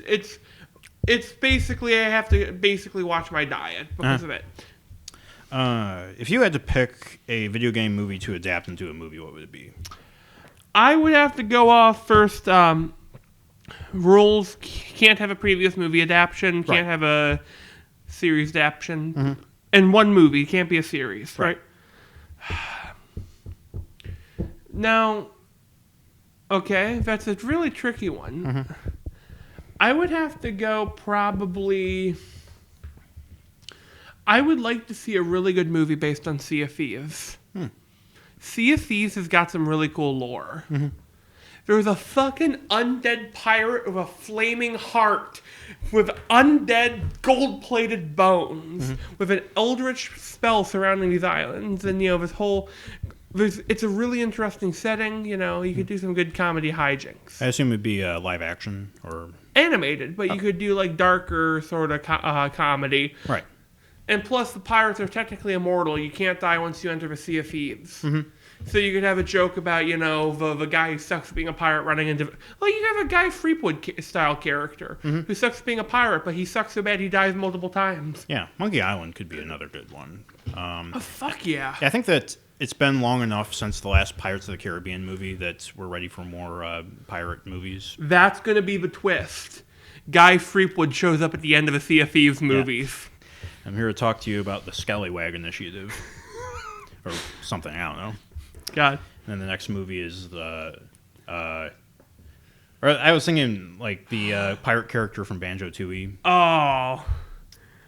Speaker 2: basically, I have to basically watch my diet because of it.
Speaker 1: If you had to pick a video game movie to adapt into a movie, what would it be?
Speaker 2: I would have to go off first... rules: can't have a previous movie adaptation, can't have a series adaptation, and one movie can't be a series, right? Now, okay, that's a really tricky one. I would have to go probably. I would like to see a really good movie based on Sea of Thieves. Sea of Thieves has got some really cool lore. There's a fucking undead pirate with a flaming heart with undead gold-plated bones with an eldritch spell surrounding these islands. And, this whole... It's a really interesting setting, You could do some good comedy hijinks.
Speaker 1: I assume it'd be live action or...
Speaker 2: Animated, but you could do, darker sort of comedy.
Speaker 1: Right.
Speaker 2: And plus, the pirates are technically immortal. You can't die once you enter the Sea of Thieves.
Speaker 1: Mm-hmm.
Speaker 2: So you could have a joke about, the guy who sucks at being a pirate running into... you have a Guy Fleetwood-style character who sucks at being a pirate, but he sucks so bad he dies multiple times.
Speaker 1: Yeah, Monkey Island could be another good one.
Speaker 2: Oh, fuck yeah.
Speaker 1: I think that it's been long enough since the last Pirates of the Caribbean movie that we're ready for more pirate movies.
Speaker 2: That's going to be the twist. Guy Fleetwood shows up at the end of the Sea of Thieves movies.
Speaker 1: Yeah. I'm here to talk to you about the Scallywag Initiative. Or something, I don't know.
Speaker 2: God.
Speaker 1: And then the next movie is the... or I was thinking, the pirate character from Banjo-Tooie.
Speaker 2: Oh.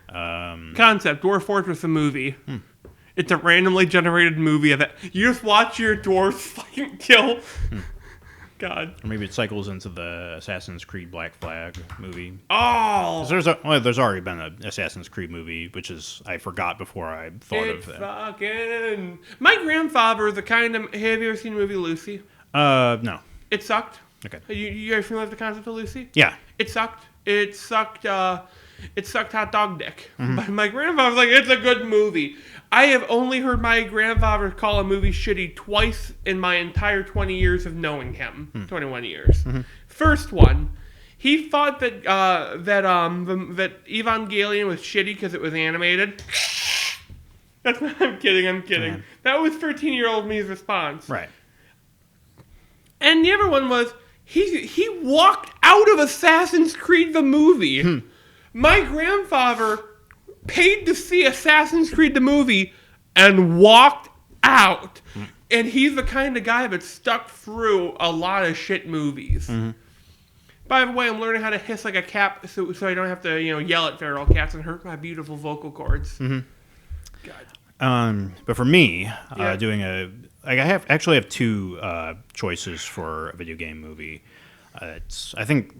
Speaker 2: Concept, Dwarf Fortress, the movie. It's a randomly generated movie of it. You just watch your dwarves fucking kill. God.
Speaker 1: Or maybe it cycles into the Assassin's Creed Black Flag movie.
Speaker 2: Oh.
Speaker 1: There's already been an Assassin's Creed movie, which is I forgot before I thought of that.
Speaker 2: Fucking... My grandfather is the kind of... Have you ever seen the movie Lucy?
Speaker 1: No.
Speaker 2: It sucked.
Speaker 1: Okay.
Speaker 2: You ever familiar with the concept of Lucy?
Speaker 1: Yeah.
Speaker 2: It sucked. It sucked hot dog dick. But my grandfather was like, it's a good movie. I have only heard my grandfather call a movie shitty twice in my entire 20 years of knowing him. 21 years. First one, he thought that that Evangelion was shitty because it was animated. That's not, I'm kidding.
Speaker 1: Yeah.
Speaker 2: That was 13-year-old me's response.
Speaker 1: Right.
Speaker 2: And the other one was, he walked out of Assassin's Creed the movie. My grandfather paid to see Assassin's Creed the movie and walked out. And he's the kind of guy that stuck through a lot of shit movies. By the way, I'm learning how to hiss like a cat so I don't have to yell at feral cats and hurt my beautiful vocal cords. God.
Speaker 1: But for me,
Speaker 2: Yeah.
Speaker 1: I actually have two choices for a video game movie. I think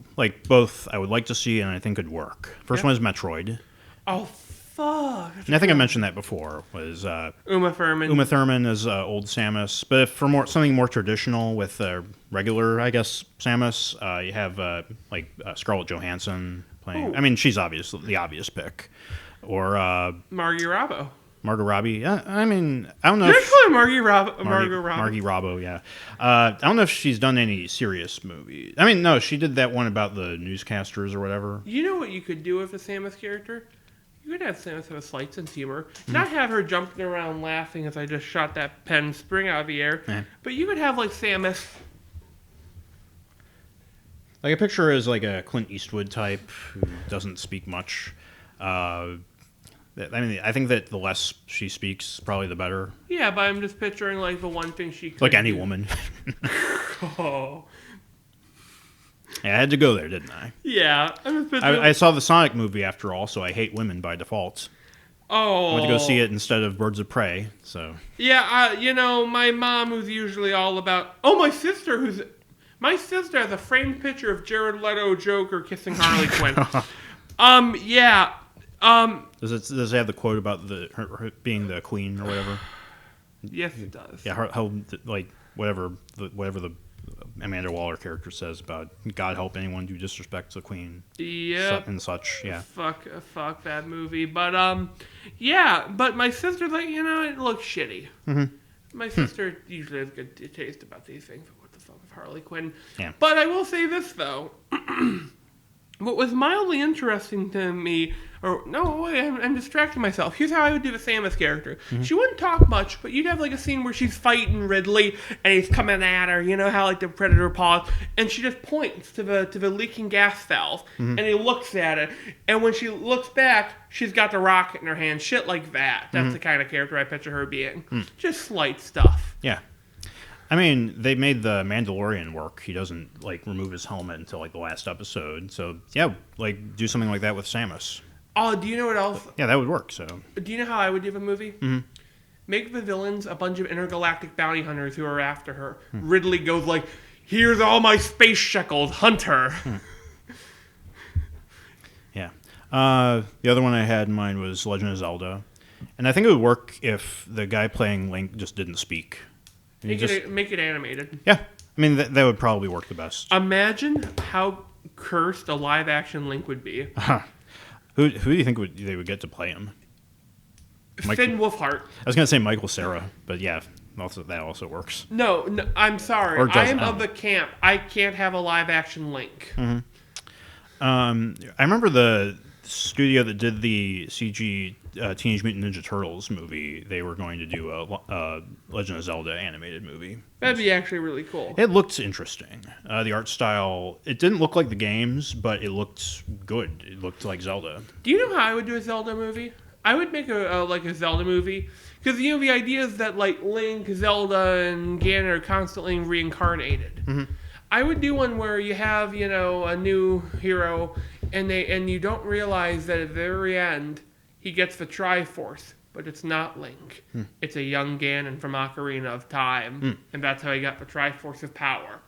Speaker 1: both I would like to see and I think could work. First one is Metroid.
Speaker 2: Oh, fuck.
Speaker 1: And I think I mentioned that before. Was
Speaker 2: Uma Thurman.
Speaker 1: Uma Thurman as old Samus, but for something more traditional with regular, I guess, Samus, you have Scarlett Johansson playing.
Speaker 2: Ooh.
Speaker 1: I mean, she's obviously the obvious pick, or
Speaker 2: Margie Robbo.
Speaker 1: Margot Robbie. Yeah, I mean, I don't know.
Speaker 2: Did I call her Margie Robbo?
Speaker 1: Margie Robbo, yeah. I don't know if she's done any serious movies. I mean, no, she did that one about the newscasters or whatever.
Speaker 2: You know what you could do with a Samus character? You could have Samus have a slight sense of humor. Not have her jumping around laughing as I just shot that pen spring out of the air. But you could have Samus.
Speaker 1: Like a picture is like a Clint Eastwood type who doesn't speak much. I think that the less she speaks, probably the better.
Speaker 2: Yeah, but I'm just picturing the one thing she could
Speaker 1: Like any
Speaker 2: do.
Speaker 1: woman.
Speaker 2: Oh.
Speaker 1: Yeah, I had to go there, didn't I?
Speaker 2: Yeah, I'm just picturing...
Speaker 1: I saw the Sonic movie after all, so I hate women by default.
Speaker 2: Oh.
Speaker 1: I went to go see it instead of Birds of Prey, so...
Speaker 2: Yeah, my mom who's usually all about... Oh, my sister has a framed picture of Jared Leto Joker kissing Harley Quinn. Yeah.
Speaker 1: Does it have the quote about her being the queen or whatever?
Speaker 2: Yes, it does.
Speaker 1: Yeah, how whatever the Amanda Waller character says about God help anyone who disrespects the queen.
Speaker 2: Yeah.
Speaker 1: And such. Yeah.
Speaker 2: Fuck that movie. But yeah. But my sister's it looks shitty. My sister usually has good taste about these things. What the fuck with Harley Quinn?
Speaker 1: Yeah.
Speaker 2: But I will say this though. What was mildly interesting to me, I'm distracting myself. Here's how I would do the Samus character. She wouldn't talk much, but you'd have a scene where she's fighting Ridley and he's coming at her. You know how the Predator paws, and she just points to the leaking gas valve, and he looks at it. And when she looks back, she's got the rocket in her hand. Shit like that. That's the kind of character I picture her being. Just slight stuff.
Speaker 1: Yeah. I mean, they made the Mandalorian work. He doesn't remove his helmet until the last episode. So yeah, do something like that with Samus.
Speaker 2: Oh, do you know what else?
Speaker 1: Yeah, that would work. So
Speaker 2: do you know how I would do the movie? Make the villains a bunch of intergalactic bounty hunters who are after her. Ridley goes Here's all my space shekels, Hunter.
Speaker 1: Yeah. The other one I had in mind was Legend of Zelda. And I think it would work if the guy playing Link just didn't speak. And
Speaker 2: Make it animated.
Speaker 1: Yeah. I mean, that would probably work the best.
Speaker 2: Imagine how cursed a live-action Link would be.
Speaker 1: Who do you think they would get to play him?
Speaker 2: Finn Wolfhard.
Speaker 1: I was going to say Michael Cera, but yeah, that also works.
Speaker 2: No, I'm sorry. I am of the camp. I can't have a live-action Link.
Speaker 1: Mm-hmm. I remember the studio that did the CG Teenage Mutant Ninja Turtles movie. They were going to do a Legend of Zelda animated movie.
Speaker 2: That'd be actually really cool.
Speaker 1: It looked interesting. The art style, it didn't look like the games, but it looked good. It looked like Zelda.
Speaker 2: Do you know how I would do a Zelda movie? I would make a Zelda movie because the idea is that like Link, Zelda, and Ganon are constantly reincarnated.
Speaker 1: Mm-hmm.
Speaker 2: I would do one where you have a new hero, and you don't realize that at the very end he gets the Triforce, but it's not Link. It's a young Ganon from Ocarina of Time, and that's how he got the Triforce of power.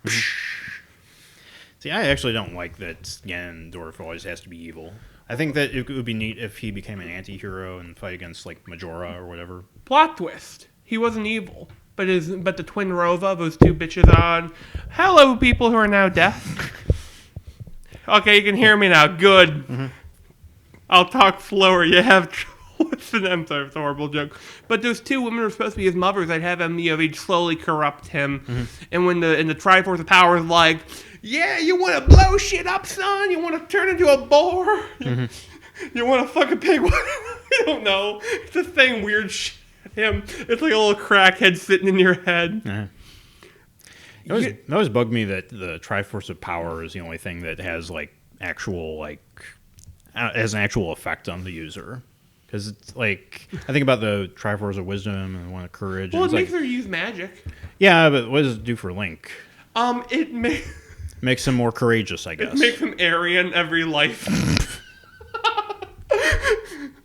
Speaker 1: See, I actually don't like that Ganondorf always has to be evil. I think that it would be neat if he became an anti-hero and fight against like Majora or whatever.
Speaker 2: Plot twist: he wasn't evil, but the twin Rova, those two bitches on. Hello, people who are now deaf. Okay, you can hear me now. Good. Mm-hmm. I'll talk slower. You have trouble with it. I'm sorry, it's a horrible joke. But those two women were supposed to be his mothers. I'd have them, they'd slowly corrupt him. Mm-hmm. And when the Triforce of Power is like, yeah, you want to blow shit up, son? You want to turn into a boar? Mm-hmm. You want to fuck a pig? I don't know. It's just saying weird shit at him. It's like a little crackhead sitting in your head.
Speaker 1: Uh-huh. It always bugged me that the Triforce of Power is the only thing that has has an actual effect on the user. Because it's like, I think about the Triforce of Wisdom and one of Courage.
Speaker 2: Well, it makes her use magic.
Speaker 1: Yeah, but what does it do for Link?
Speaker 2: It
Speaker 1: makes him more courageous, I guess.
Speaker 2: It makes him Aryan every life.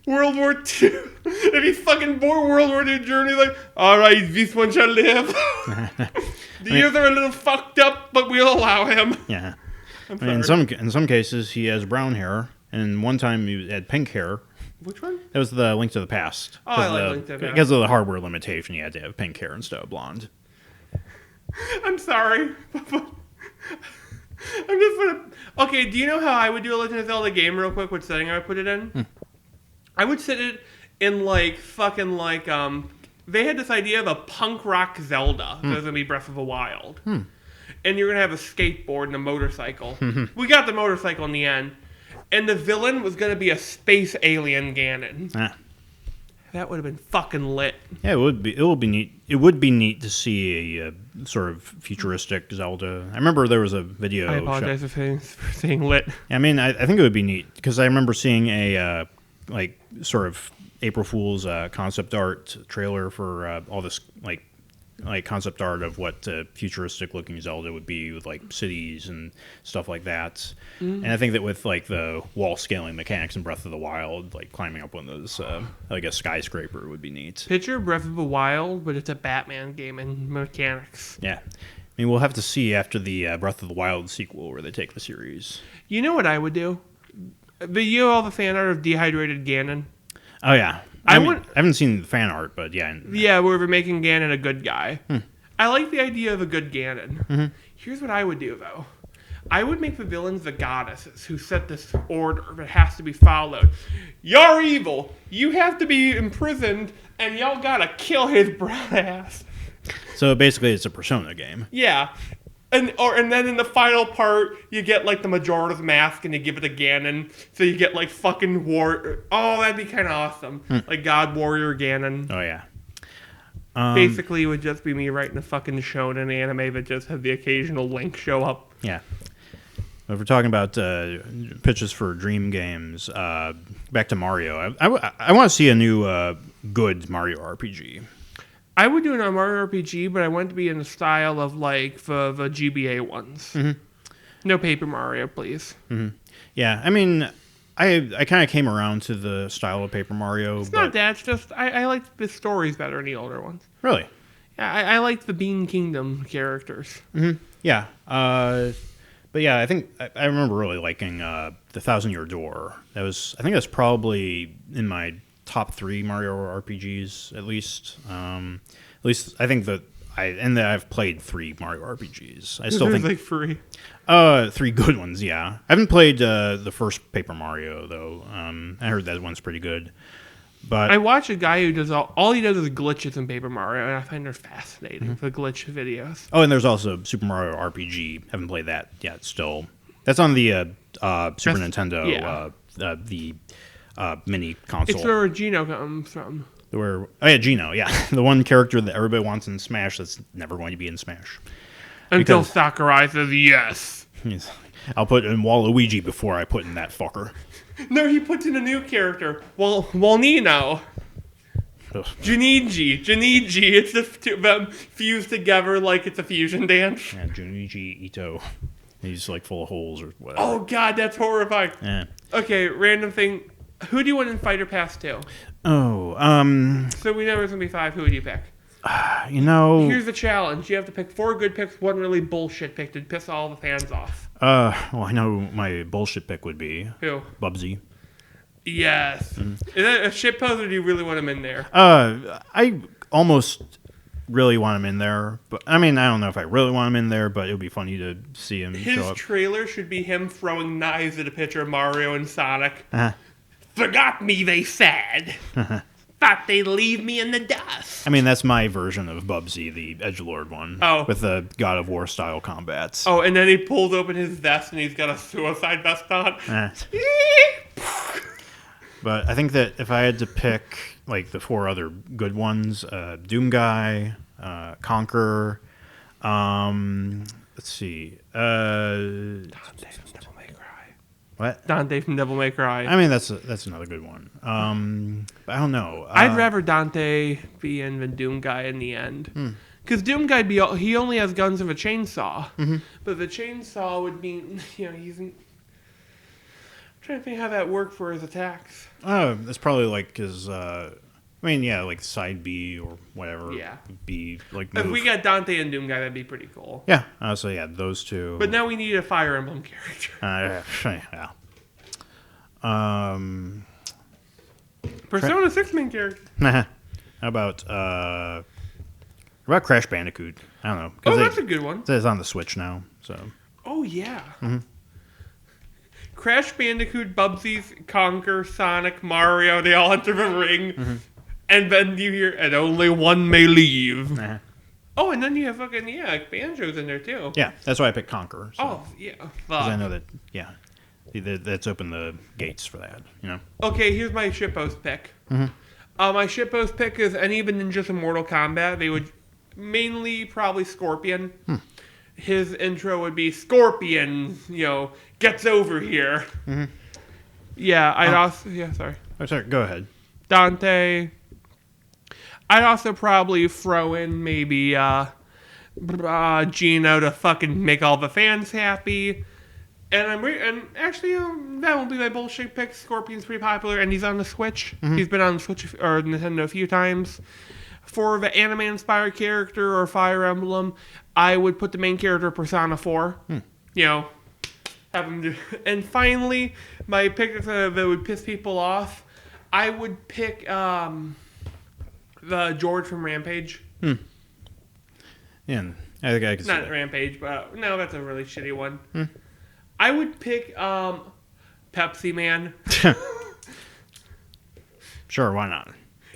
Speaker 2: World War II. If he fucking bore World War II journey, like, alright, this one shall live. The others are a little fucked up, but we'll allow him.
Speaker 1: Yeah. In some cases, he has brown hair, and one time he had pink hair.
Speaker 2: Which one?
Speaker 1: That was the Link to the Past.
Speaker 2: Oh, I like Link to the Past.
Speaker 1: Because of the hardware limitation, you had to have pink hair instead of blonde.
Speaker 2: I'm sorry. Okay, do you know how I would do a Legend of Zelda game real quick? What setting I would put it in? I would set it in they had this idea of a punk rock Zelda. That was going to be Breath of the Wild. And you're going to have a skateboard and a motorcycle. We got the motorcycle in the end. And the villain was going to be a space alien Ganon. That would have been fucking lit.
Speaker 1: Yeah, it would be neat. It would be neat to see a sort of futuristic Zelda. I remember there was a video.
Speaker 2: I apologize for saying lit.
Speaker 1: I mean, I think it would be neat because I remember seeing a sort of April Fool's concept art trailer for all this like concept art of what futuristic looking Zelda would be with like cities and stuff like that. And I think that with like the wall scaling mechanics in Breath of the Wild, like climbing up one of those like a skyscraper would be neat.
Speaker 2: Picture Breath of the Wild, but it's a Batman game and mechanics.
Speaker 1: Yeah. I mean, we'll have to see after the Breath of the Wild sequel where they take the series.
Speaker 2: You know what I would do? You know all the fan art of dehydrated Ganon?
Speaker 1: Oh, yeah. I haven't seen the fan art, but yeah.
Speaker 2: Yeah, where we're making Ganon a good guy. I like the idea of a good Ganon. Here's what I would do, though. I would make the villains the goddesses who set this order that has to be followed. You're evil. You have to be imprisoned, and y'all gotta kill his brown ass.
Speaker 1: So basically, it's a Persona game.
Speaker 2: Yeah. And then in the final part, you get like the Majora's Mask and you give it to Ganon. So you get like fucking war. Oh, that'd be kind of awesome. Like God Warrior Ganon.
Speaker 1: Oh, yeah.
Speaker 2: Basically, it would just be me writing a fucking shonen anime that just had the occasional Link show up.
Speaker 1: Yeah. If we're talking about pitches for dream games, back to Mario. I want to see a new good Mario RPG.
Speaker 2: I would do an Mario RPG, but I want it to be in the style of like the GBA ones. No Paper Mario, please.
Speaker 1: Yeah, I mean, I kind of came around to the style of Paper Mario.
Speaker 2: It's not that. It's just I like the stories better in the older ones.
Speaker 1: Really?
Speaker 2: Yeah, I like the Bean Kingdom characters.
Speaker 1: Yeah. But yeah, I think I remember really liking the Thousand Year Door. I think that's probably in my top 3 Mario RPGs at least. At least I think that I've played 3 Mario RPGs. I still think
Speaker 2: like free.
Speaker 1: 3 good ones. Yeah, I haven't played the first Paper Mario though. I heard that one's pretty good. But
Speaker 2: I watch a guy who does all he does is glitches in Paper Mario, and I find they're fascinating. The glitch videos.
Speaker 1: Oh, and there's also Super Mario RPG. Haven't played that yet. Still, that's on the Super Nintendo.
Speaker 2: Yeah.
Speaker 1: The mini console.
Speaker 2: It's where Gino comes from.
Speaker 1: Gino. Yeah, the one character that everybody wants in Smash that's never going to be in Smash.
Speaker 2: Until Sakurai says yes.
Speaker 1: I'll put in Waluigi before I put in that fucker.
Speaker 2: No, he puts in a new character. Nino. Junichi. It's the two of them fused together like it's a fusion dance.
Speaker 1: Yeah, Junichi Ito. He's like full of holes or whatever.
Speaker 2: Oh god, that's horrifying.
Speaker 1: Yeah.
Speaker 2: Okay, random thing. Who do you want in Fighter Pass 2?
Speaker 1: Oh,
Speaker 2: So we know there's gonna be 5. Who would you pick?
Speaker 1: Here's
Speaker 2: the challenge. You have to pick 4 good picks, 1 really bullshit pick to piss all the fans off.
Speaker 1: well, I know my bullshit pick would be
Speaker 2: Who?
Speaker 1: Bubsy.
Speaker 2: Yes. Is that a shit pose, or do you really want him in there?
Speaker 1: I almost really want him in there, but I mean, I don't know if I really want him in there, but it would be funny to see him show up.
Speaker 2: His trailer should be him throwing knives at a picture of Mario and Sonic.
Speaker 1: Uh-huh.
Speaker 2: Forgot me, they said. Thought they'd leave me in the dust.
Speaker 1: I mean, that's my version of Bubsy, the edgelord one.
Speaker 2: Oh.
Speaker 1: With the God of War style combats.
Speaker 2: Oh, and then he pulls open his vest and he's got a suicide vest on.
Speaker 1: But I think that if I had to pick like the 4 other good ones, Doom Guy, Conquer, let's see,
Speaker 2: Dante from Devil May Cry.
Speaker 1: what?
Speaker 2: Dante from Devil May Cry.
Speaker 1: I mean, that's another good one. But I don't know.
Speaker 2: I'd rather Dante be in than Doom Guy in the end. Because Doom Guy, he only has guns of a chainsaw.
Speaker 1: Mm-hmm.
Speaker 2: But the chainsaw would mean, he's... I'm trying to think how that worked for his attacks.
Speaker 1: It's probably like his. Like side B or whatever.
Speaker 2: Yeah.
Speaker 1: B like.
Speaker 2: If
Speaker 1: move.
Speaker 2: we got Dante and Doom Guy, that'd be pretty cool.
Speaker 1: Yeah. So yeah, those 2.
Speaker 2: But now we need a Fire Emblem character.
Speaker 1: Yeah.
Speaker 2: Persona 6 main character.
Speaker 1: How about Crash Bandicoot? I don't know.
Speaker 2: Oh, that's a good one.
Speaker 1: It's on the Switch now, so.
Speaker 2: Oh, yeah. Mm-hmm. Crash Bandicoot, Bubsy, Conquer, Sonic, Mario, they all enter the ring. Mm-hmm. And then you hear, and only one may leave. Oh, and then you have Banjo's in there, too.
Speaker 1: Yeah, that's why I picked Conquer. So.
Speaker 2: Oh, yeah.
Speaker 1: Because I know that, that's opened the gates for that,
Speaker 2: Okay, here's my shitpost pick.
Speaker 1: Mm-hmm.
Speaker 2: My shitpost pick is any of the ninjas in Mortal Kombat. They would mainly probably Scorpion. His intro would be Scorpion, gets over here.
Speaker 1: Mm-hmm.
Speaker 2: Yeah, I'd also... Yeah, sorry.
Speaker 1: Oh, sorry, go ahead.
Speaker 2: Dante. I'd also probably throw in maybe Gino to fucking make all the fans happy. And actually, that won't be my bullshit pick. Scorpion's pretty popular, and he's on the Switch. Mm-hmm. He's been on the Switch or Nintendo a few times. For the anime-inspired character or Fire Emblem, I would put the main character Persona 4. Have him do. And finally, my pick that would piss people off, I would pick the George from Rampage.
Speaker 1: Yeah, I think I can see
Speaker 2: Not
Speaker 1: that.
Speaker 2: Rampage, but no, that's a really shitty one. I would pick Pepsi Man.
Speaker 1: Sure, why not?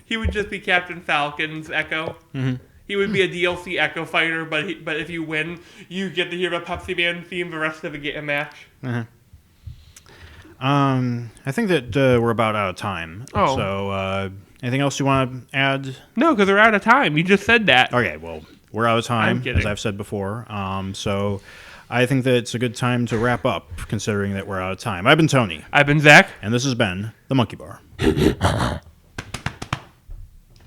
Speaker 2: He would just be Captain Falcon's Echo. Mm-hmm. He would be a DLC Echo fighter, but if you win, you get to hear the Pepsi Man theme the rest of the match.
Speaker 1: Uh-huh. I think that we're about out of time.
Speaker 2: Oh.
Speaker 1: So, anything else you want to add?
Speaker 2: No, because we're out of time. You just said that.
Speaker 1: Okay, well, we're out of time, as I've said before. So, I think that it's a good time to wrap up, considering that we're out of time. I've been Tony.
Speaker 2: I've been Zach.
Speaker 1: And this has been The Monkey Bar.